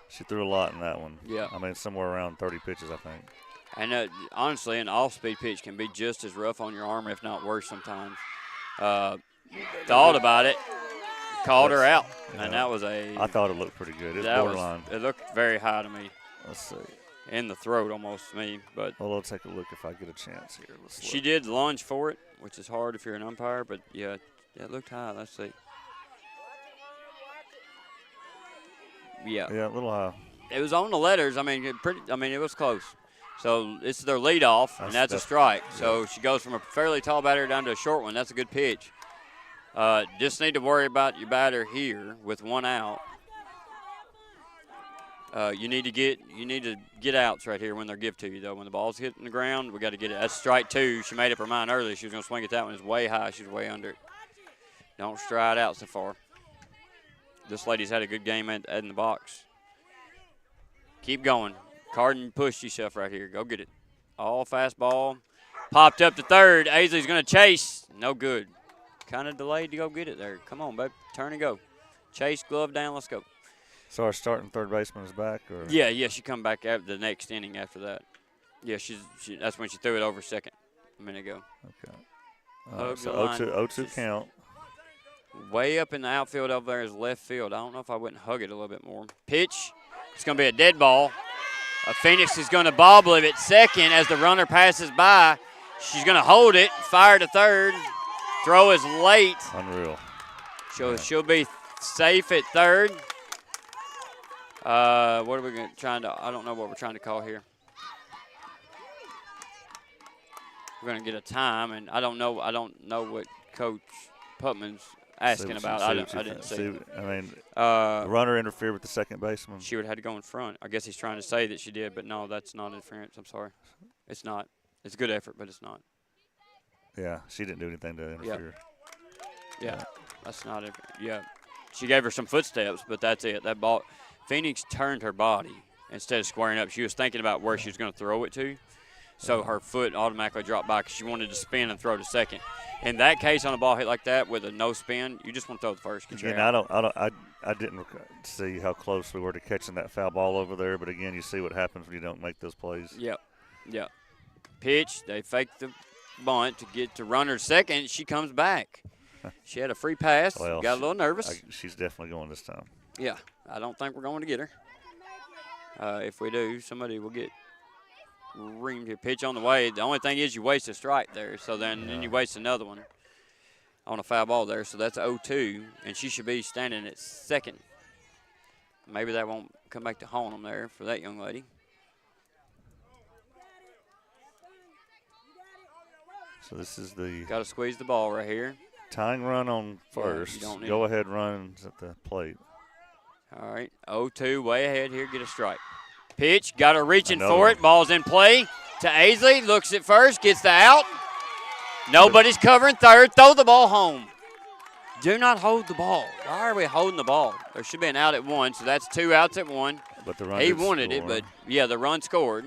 she threw a lot in that one. Yeah. Somewhere around 30 pitches, I think. And honestly, an off-speed pitch can be just as rough on your arm, if not worse sometimes. Thought about it. Called her out. Yeah. And that was I thought it looked pretty good. It's borderline. It looked very high to me. Let's see. In the throat almost to me. But well, I'll take a look if I get a chance here. She did lunge for it, which is hard if you're an umpire. But, yeah, it looked high. Let's see. Yeah. Yeah, a little high. It was on the letters. It was close. So this is their leadoff, and that's a strike. Yeah. So she goes from a fairly tall batter down to a short one. That's a good pitch. Just need to worry about your batter here with 1 out. You need to get outs right here when they're give to you, though. When the ball's hitting the ground, we got to get it. That's strike 2. She made up her mind early. She was going to swing at that one. It's way high. She's way under it. Don't stride out so far. This lady's had a good game in the box. Keep going. Carden pushed yourself right here. Go get it. All fastball. Popped up to third. Aisley's going to chase. No good. Kind of delayed to go get it there. Come on, babe. Turn and go. Chase, glove down. Let's go. So our starting third baseman is back? Or? Yeah. She come back after the next inning after that. Yeah, that's when she threw it over second a minute ago. Okay. So 0-2 count. Way up in the outfield over there is left field. I don't know if I wouldn't hug it a little bit more. Pitch. It's going to be a dead ball. Phoenix is going to bobble it at second as the runner passes by. She's going to hold it, fire to third. Throw is late. Unreal. She'll be safe at third. What are we trying to? I don't know what we're trying to call here. We're going to get a time, and I don't know what Coach Putman's asking about. I didn't see. The runner interfered with the second baseman. She would have had to go in front. I guess he's trying to say that she did, but no, that's not interference. I'm sorry. It's not. It's a good effort, but it's not. Yeah, she didn't do anything to interfere. Yeah. That's not it. Yeah. She gave her some footsteps, but that's it. That ball, Phoenix turned her body instead of squaring up. She was thinking about where she was going to throw it to. so her foot automatically dropped by because she wanted to spin and throw to second. In that case, on a ball hit like that with a no spin, you just want to throw the first. Again, I didn't see how close we were to catching that foul ball over there, but again, you see what happens when you don't make those plays. Yep. Pitch, they fake the bunt to get to runner second. She comes back. She had a free pass, Well, got a little nervous. She's definitely going this time. Yeah, I don't think we're going to get her. If we do, somebody will get reamed here. Pitch on the way. The only thing is you waste a strike there, so then you waste another one on a foul ball there. So that's 0-2, and she should be standing at second. Maybe that won't come back to haunt them there for that young lady. So this is the got to squeeze the ball right here. Tying run on first. Go ahead runs at the plate. All right, 0-2, way ahead here. Get a strike. Pitch, got her reaching for it. Ball's in play to Aisley. Looks at first, gets the out. Nobody's covering third. Throw the ball home. Do not hold the ball. Why are we holding the ball? There should be an out at one, so that's 2 outs at one. But the run he wanted it, but yeah, the run scored.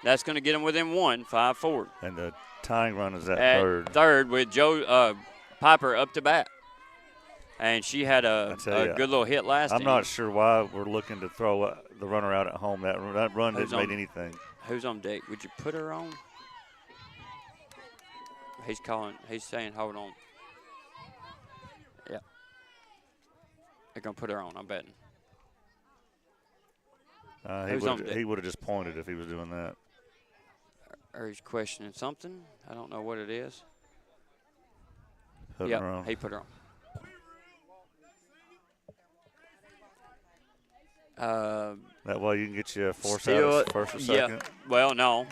That's going to get him within one, 5-4. And the tying run is at third. Third with Joe Piper up to bat. And she had a good little hit last I'm inning. not sure why we're looking to throw the runner out at home. That run didn't make anything. Who's on deck? Would you put her on? He's saying hold on. Yeah. They're going to put her on, I'm betting. He would have just pointed if he was doing that. Or he's questioning something. I don't know what it is. Put her on. He put her on. That way you can get you a force out first or second. Yeah. Well, no.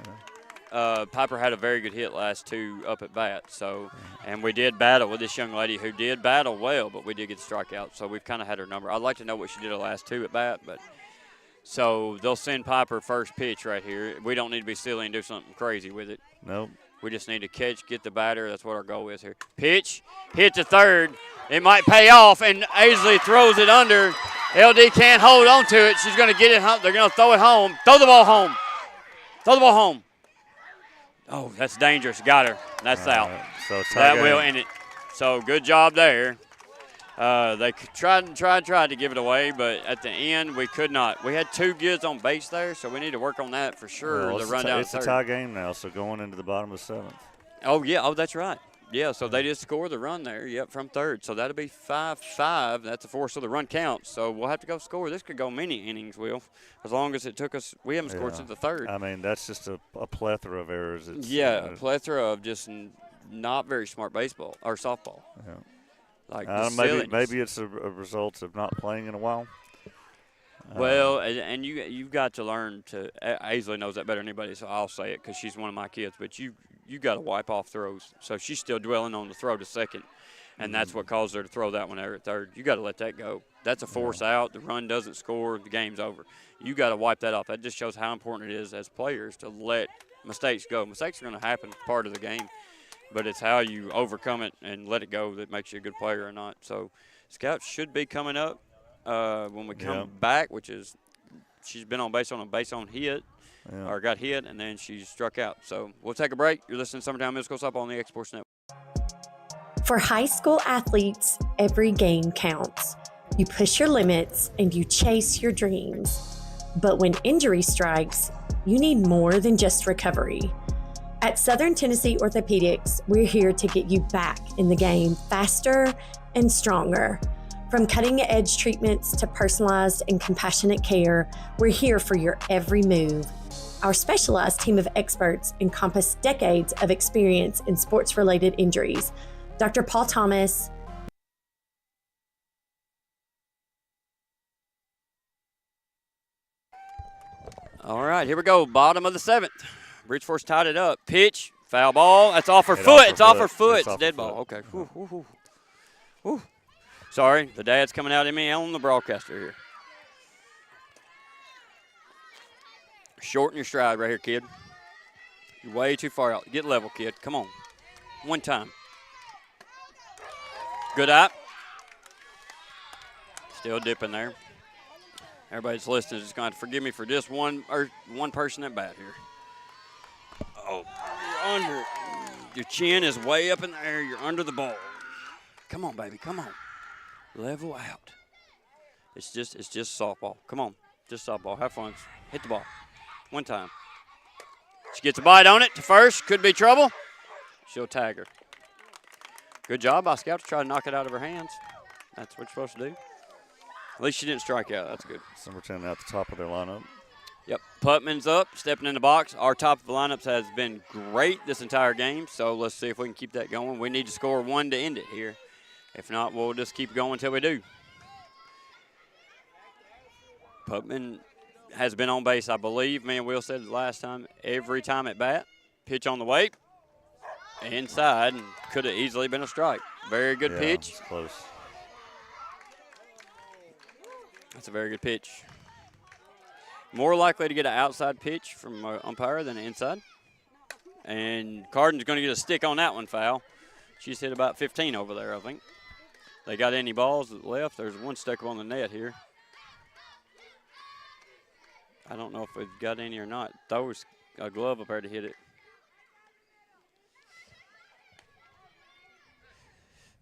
Piper had a very good hit last 2 up at bat. So, and we did battle with this young lady who did battle well, but we did get the strikeout. So we've kind of had her number. I'd like to know what she did the last 2 at bat, but so they'll send Piper first pitch right here. We don't need to be silly and do something crazy with it. Nope. We just need to catch, get the batter. That's what our goal is here. Pitch, hit to third. It might pay off, and Aisley throws it under. LD can't hold on to it. She's going to get it home. They're going to throw it home. Throw the ball home. Throw the ball home. Oh, that's dangerous. Got her. That's out. So that will end it. So good job there. They tried to give it away, but at the end we could not. We had 2 goods on base there, so we need to work on that for sure. Well, the run down it's a tie game now, so going into the bottom of the 7th. Oh yeah. Oh, that's right. Yeah. So they just scored the run there. Yep, from third. So that'll be 5-5. That's a 4. So the run counts. So we'll have to go score. This could go many innings, Will, as long as it took us. We haven't scored since the 3rd. I mean, that's just a plethora of errors. A plethora of just not very smart baseball or softball. Yeah. Like maybe it's a result of not playing in a while. Well, and you've got to learn to. Aisley knows that better than anybody, so I'll say it because she's one of my kids. But you got to wipe off throws. So she's still dwelling on the throw to second, and that's what caused her to throw that one there at third. You got to let that go. That's a force out. The run doesn't score. The game's over. You got to wipe that off. That just shows how important it is as players to let mistakes go. Mistakes are going to happen, part of the game. But it's how you overcome it and let it go that makes you a good player or not. So Scouts should be coming up when we come back, which is she's been on base on hit, or got hit, and then she struck out. So we'll take a break. You're listening to Summertown Middle School Softball on the X-Sports Network. For high school athletes, every game counts. You push your limits and you chase your dreams. But when injury strikes, you need more than just recovery. At Southern Tennessee Orthopedics, we're here to get you back in the game faster and stronger. From cutting-edge treatments to personalized and compassionate care, we're here for your every move. Our specialized team of experts encompass decades of experience in sports-related injuries. Dr. Paul Thomas, All right, here we go. Bottom of the 7th. Bridgeforth tied it up. Pitch, foul ball. That's off her foot. It's off her foot. It's dead ball. Okay. Whew. Sorry, the dad's coming out at me on the broadcaster here. Shorten your stride right here, kid. You're way too far out. Get level, kid. Come on. One time. Good eye. Still dipping there. Everybody's listening is just going to have to forgive me for just one person at bat here. Oh, you're under. Your chin is way up in the air. You're under the ball. Come on, baby. Come on. Level out. It's just softball. Come on. Just softball. Have fun. Hit the ball. One time. She gets a bite on it to first. Could be trouble. She'll tag her. Good job by Scout to try to knock it out of her hands. That's what you're supposed to do. At least she didn't strike out. That's good. Summertown at the top of their lineup. Yep. Putman's up, stepping in the box. Our top of the lineups has been great this entire game, so let's see if we can keep that going. We need to score one to end it here. If not, we'll just keep going until we do. Putman has been on base, I believe. Me and Will said it last time. Every time at bat, pitch on the way, inside, and could have easily been a strike. Very good pitch. It's close. That's a very good pitch. More likely to get an outside pitch from an umpire than an inside. And Carden's going to get a stick on that one, foul. She's hit about 15 over there, I think. They got any balls left? There's one stuck up on the net here. I don't know if we've got any or not. Throws a glove up there to hit it.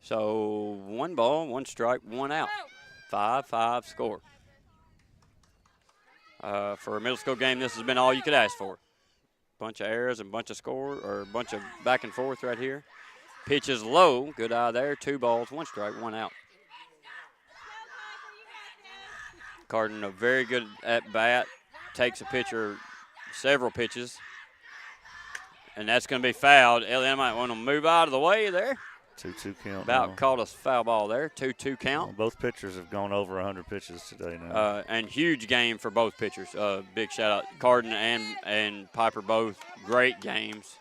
So 1 ball, 1 strike, 1 out. 5-5 score. For a middle school game, this has been all you could ask for. Bunch of errors and bunch of score, or a bunch of back and forth right here. Pitch is low. Good eye there. 2 balls, 1 strike, 1 out. Carden, a very good at bat. Takes a pitcher several pitches. And that's going to be fouled. Elliott might want to move out of the way there. 2-2 count. About caught us foul ball there. 2-2 count. Well, both pitchers have gone over 100 pitches today now. And huge game for both pitchers. Big shout out. Carden and Piper both great games.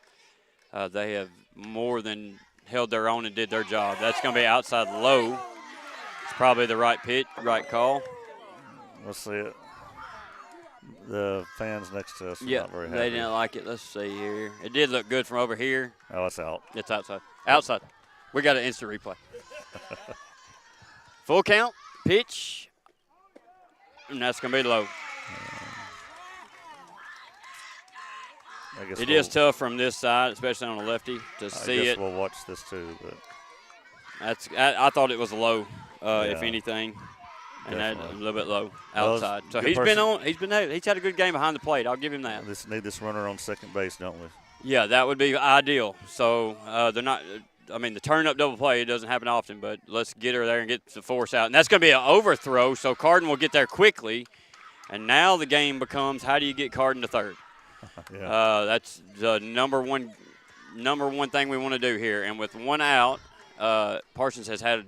They have more than held their own and did their job. That's going to be outside low. It's probably the right pitch, right call. Let's see it. The fans next to us are not very happy. They didn't like it. Let's see here. It did look good from over here. Oh, it's out. It's outside. Outside. We got an instant replay. Full count, pitch, and that's going to be low. It is tough from this side, especially on a lefty, to see it. We'll watch this too, but I thought it was low, if anything, and that a little bit low outside. So he's had a good game behind the plate. I'll give him that. Need this runner on second base, don't we? Yeah, that would be ideal. So they're not. I mean, the turn-up double play, it doesn't happen often, but let's get her there and get the force out. And that's going to be an overthrow, so Carden will get there quickly. And now the game becomes, how do you get Carden to third? That's the number one thing we want to do here. And with 1 out, Parsons has had,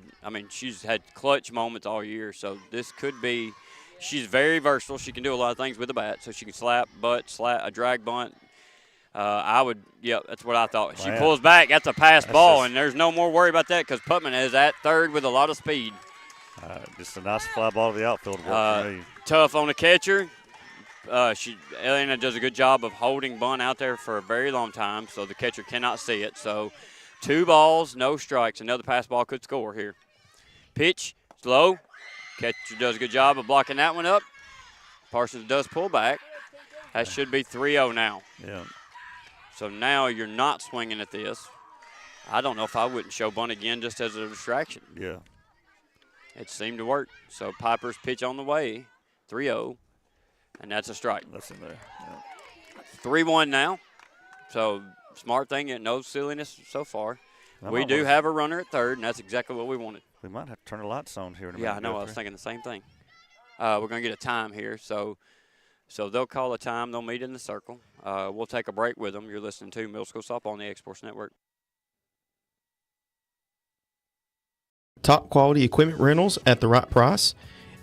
she's had clutch moments all year, so this could be, she's very versatile. She can do a lot of things with the bat, so she can slap, a drag bunt. That's what I thought. She pulls back. That's a pass ball, and there's no more worry about that because Putman is at third with a lot of speed. Just a nice fly ball to the outfield. For me. Tough on the catcher. Elena does a good job of holding bunt out there for a very long time, so the catcher cannot see it. So 2 balls, no strikes. Another pass ball could score here. Pitch, slow. Catcher does a good job of blocking that one up. Parsons does pull back. That should be 3-0 now. Yeah. So now you're not swinging at this. I don't know if I wouldn't show bunt again just as a distraction. Yeah. It seemed to work. So Piper's pitch on the way, 3-0, and that's a strike. That's in there. Yeah. 3-1 now. So smart thing, no silliness so far. We do have a runner at third, and that's exactly what we wanted. We might have to turn the lights on here in a minute. Yeah, I know. I was thinking the same thing. We're going to get a time here. So they'll call a time. They'll meet in the circle. We'll take a break with them. You're listening to Middle School Softball on the X-Sports Network. Top quality equipment rentals at the right price.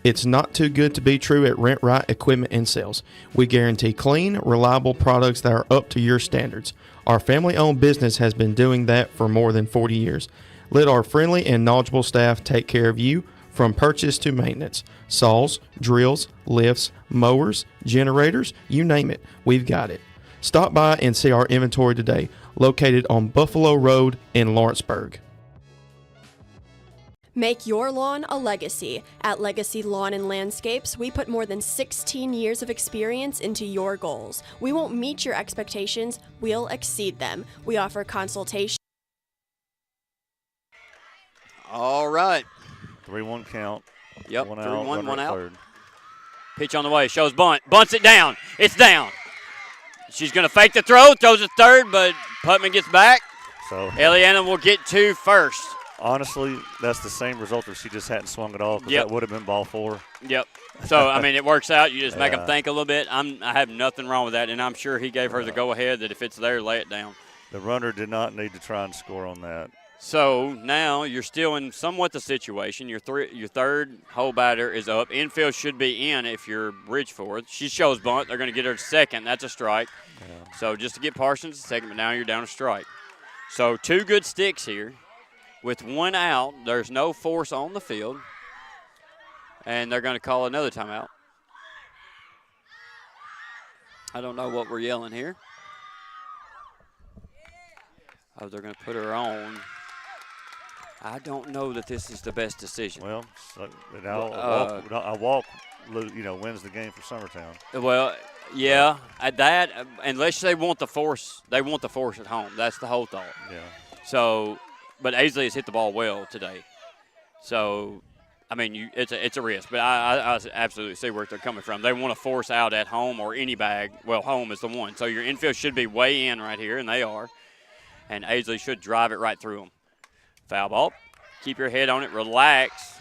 It's not too good to be true at Rent Right Equipment and Sales. We guarantee clean, reliable products that are up to your standards. Our family-owned business has been doing that for more than 40 years. Let our friendly and knowledgeable staff take care of you from purchase to maintenance. Saws, drills, lifts, mowers, generators, you name it, we've got it. Stop by and see our inventory today, located on Buffalo Road in Lawrenceburg. Make your lawn a legacy. At Legacy Lawn and Landscapes, we put more than 16 years of experience into your goals. We won't meet your expectations, we'll exceed them. We offer consultation. All right. 3-1 count. Yep, 3-1, one out. Third. Pitch on the way, shows bunt. Bunts it down. It's down. She's going to fake the throw, throws it third, but Putman gets back. So Eliana will get to first. Honestly, that's the same result if she just hadn't swung it off, because that would have been ball 4. Yep. So, I mean, it works out. You just make them think a little bit. I have nothing wrong with that, and I'm sure he gave her the go-ahead that if it's there, lay it down. The runner did not need to try and score on that. So now you're still in somewhat the situation. Your third hole batter is up. Infield should be in if you're Bridgeforth. She shows bunt. They're going to get her to second. That's a strike. Yeah. So just to get Parsons to second, but now you're down a strike. So 2 good sticks here. With 1 out, there's no force on the field. And they're going to call another timeout. I don't know what we're yelling here. Oh, they're going to put her on. I don't know that this is the best decision. Well, so a walk, wins the game for Summertown. Well, yeah, at that, unless they want the force at home. That's the whole thought. Yeah. So, but Aisley has hit the ball well today. So, I mean, it's a risk, but I absolutely see where they're coming from. They want to force out at home or any bag. Well, home is the one. So your infield should be way in right here, and they are. And Aisley should drive it right through them. Foul ball. Keep your head on it. Relax.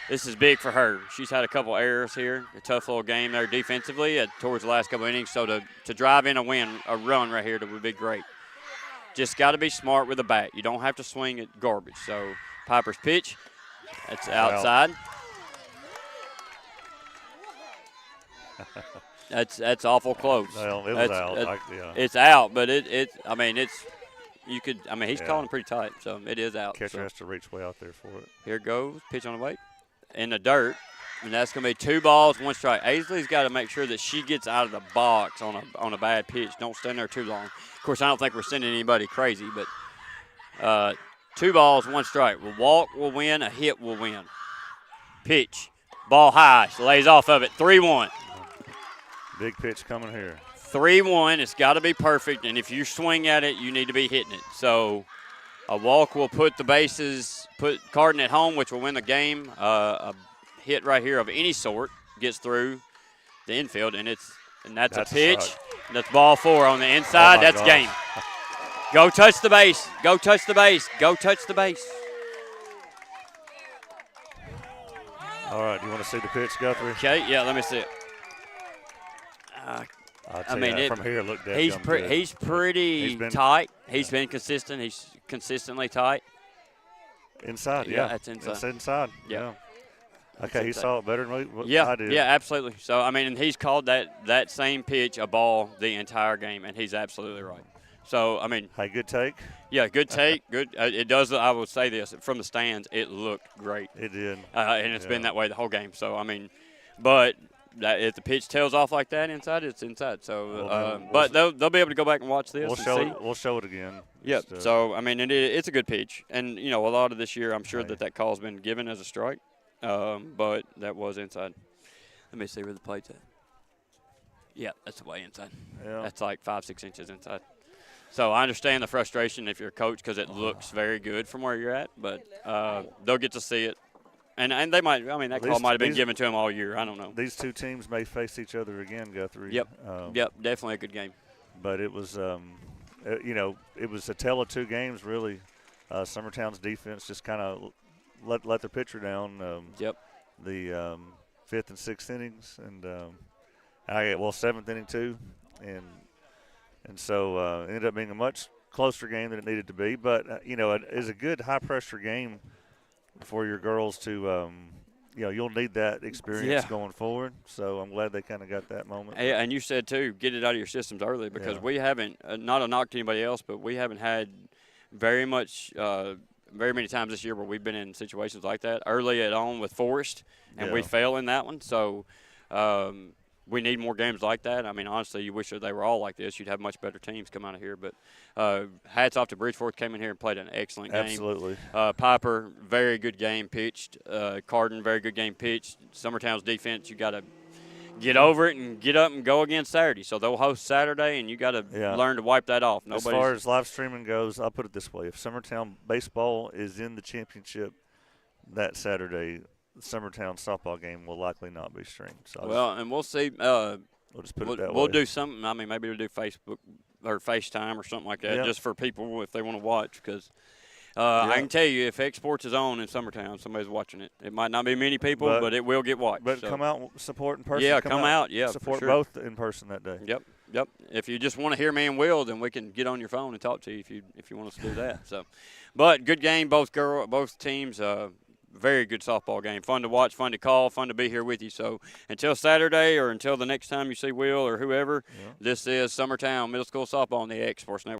This is big for her. She's had a couple errors here. A tough little game there defensively towards the last couple innings. So to drive in a run right here, that would be great. Just got to be smart with the bat. You don't have to swing at garbage. So Piper's pitch. That's outside. That's awful close. Well, it was out. It's out, but he's calling it pretty tight, so it is out. Catcher has to reach way out there for it. Here it goes. Pitch on the way. In the dirt. And that's going to be 2 balls, 1 strike. Aisley's got to make sure that she gets out of the box on a bad pitch. Don't stand there too long. Of course, I don't think we're sending anybody crazy, but 2 balls, 1 strike. A walk will win. A hit will win. Pitch. Ball high. She lays off of it. 3-1. Big pitch coming here. 3-1. It's got to be perfect, and if you swing at it, you need to be hitting it. So a walk will put the bases, put Cardin at home, which will win the game. A hit right here of any sort gets through the infield, and that's a pitch. That's ball 4 on the inside. That's game. Go touch the base. Go touch the base. Go touch the base. All right, do you want to see the pitch, Guthrie? Okay, yeah, let me see it. From here, look dead. He's pretty tight. He's been consistent. He's consistently tight. Inside, yeah. That's inside. It's inside. Yeah. Okay, he saw it better than I did. Yeah, absolutely. So, and he's called that same pitch a ball the entire game, and he's absolutely right. So, Hey, good take. Yeah, good take. Good. It does, I would say this, from the stands, it looked great. It did. And it's been that way the whole game. So, but if the pitch tails off like that inside, it's inside. So, but they'll be able to go back and watch this. We'll show it again. Yep. So, it's a good pitch. And, a lot of this year, I'm sure that call's been given as a strike. But that was inside. Let me see where the plate's at. Yeah, that's way inside. Yeah. That's like 5-6 inches inside. So I understand the frustration if you're a coach because it looks very good from where you're at, but they'll get to see it. And they might, that call might have been given to them all year. I don't know. These 2 teams may face each other again, Guthrie. Yep. Definitely a good game. But it was, it was a tale of 2 games, really. Summertown's defense just kind of let their pitcher down. The 5th and 6th innings, and 7th inning too, and so ended up being a much closer game than it needed to be. But it is a good high pressure game for your girls to. You'll need that experience going forward. So I'm glad they kind of got that moment. Yeah, and you said too, get it out of your systems early because we haven't. Not a knock to anybody else, but we haven't had very many times this year where we've been in situations like that early on with Forrest, and we fail in that one. So we need more games like that. I mean, honestly, you wish that they were all like this. You'd have much better teams come out of here. But hats off to Bridgeforth, came in here and played an excellent game. Absolutely. Piper, very good game pitched. Carden, very good game pitched. Summertown's defense, you got to get over it and get up and go again Saturday. So they'll host Saturday, and you got to learn to wipe that off. As far as live streaming goes, I'll put it this way. If Summertown baseball is in the championship that Saturday, the Summertown softball game will likely not be streamed. So and we'll see. We'll just put it that way. We'll do something. I mean, maybe we'll do Facebook or FaceTime or something like that just for people if they want to watch because – I can tell you, if Exports is on in Summertown, somebody's watching it. It might not be many people, but it will get watched. But come out and support in person. Yeah, come out. Yeah, support for sure. both in person that day. Yep. If you just want to hear me and Will, then we can get on your phone and talk to you if you want us to do that. So, but good game, both teams. Very good softball game. Fun to watch, fun to call, fun to be here with you. So until Saturday or until the next time you see Will or whoever, this is Summertown Middle School Softball on the X Sports Network.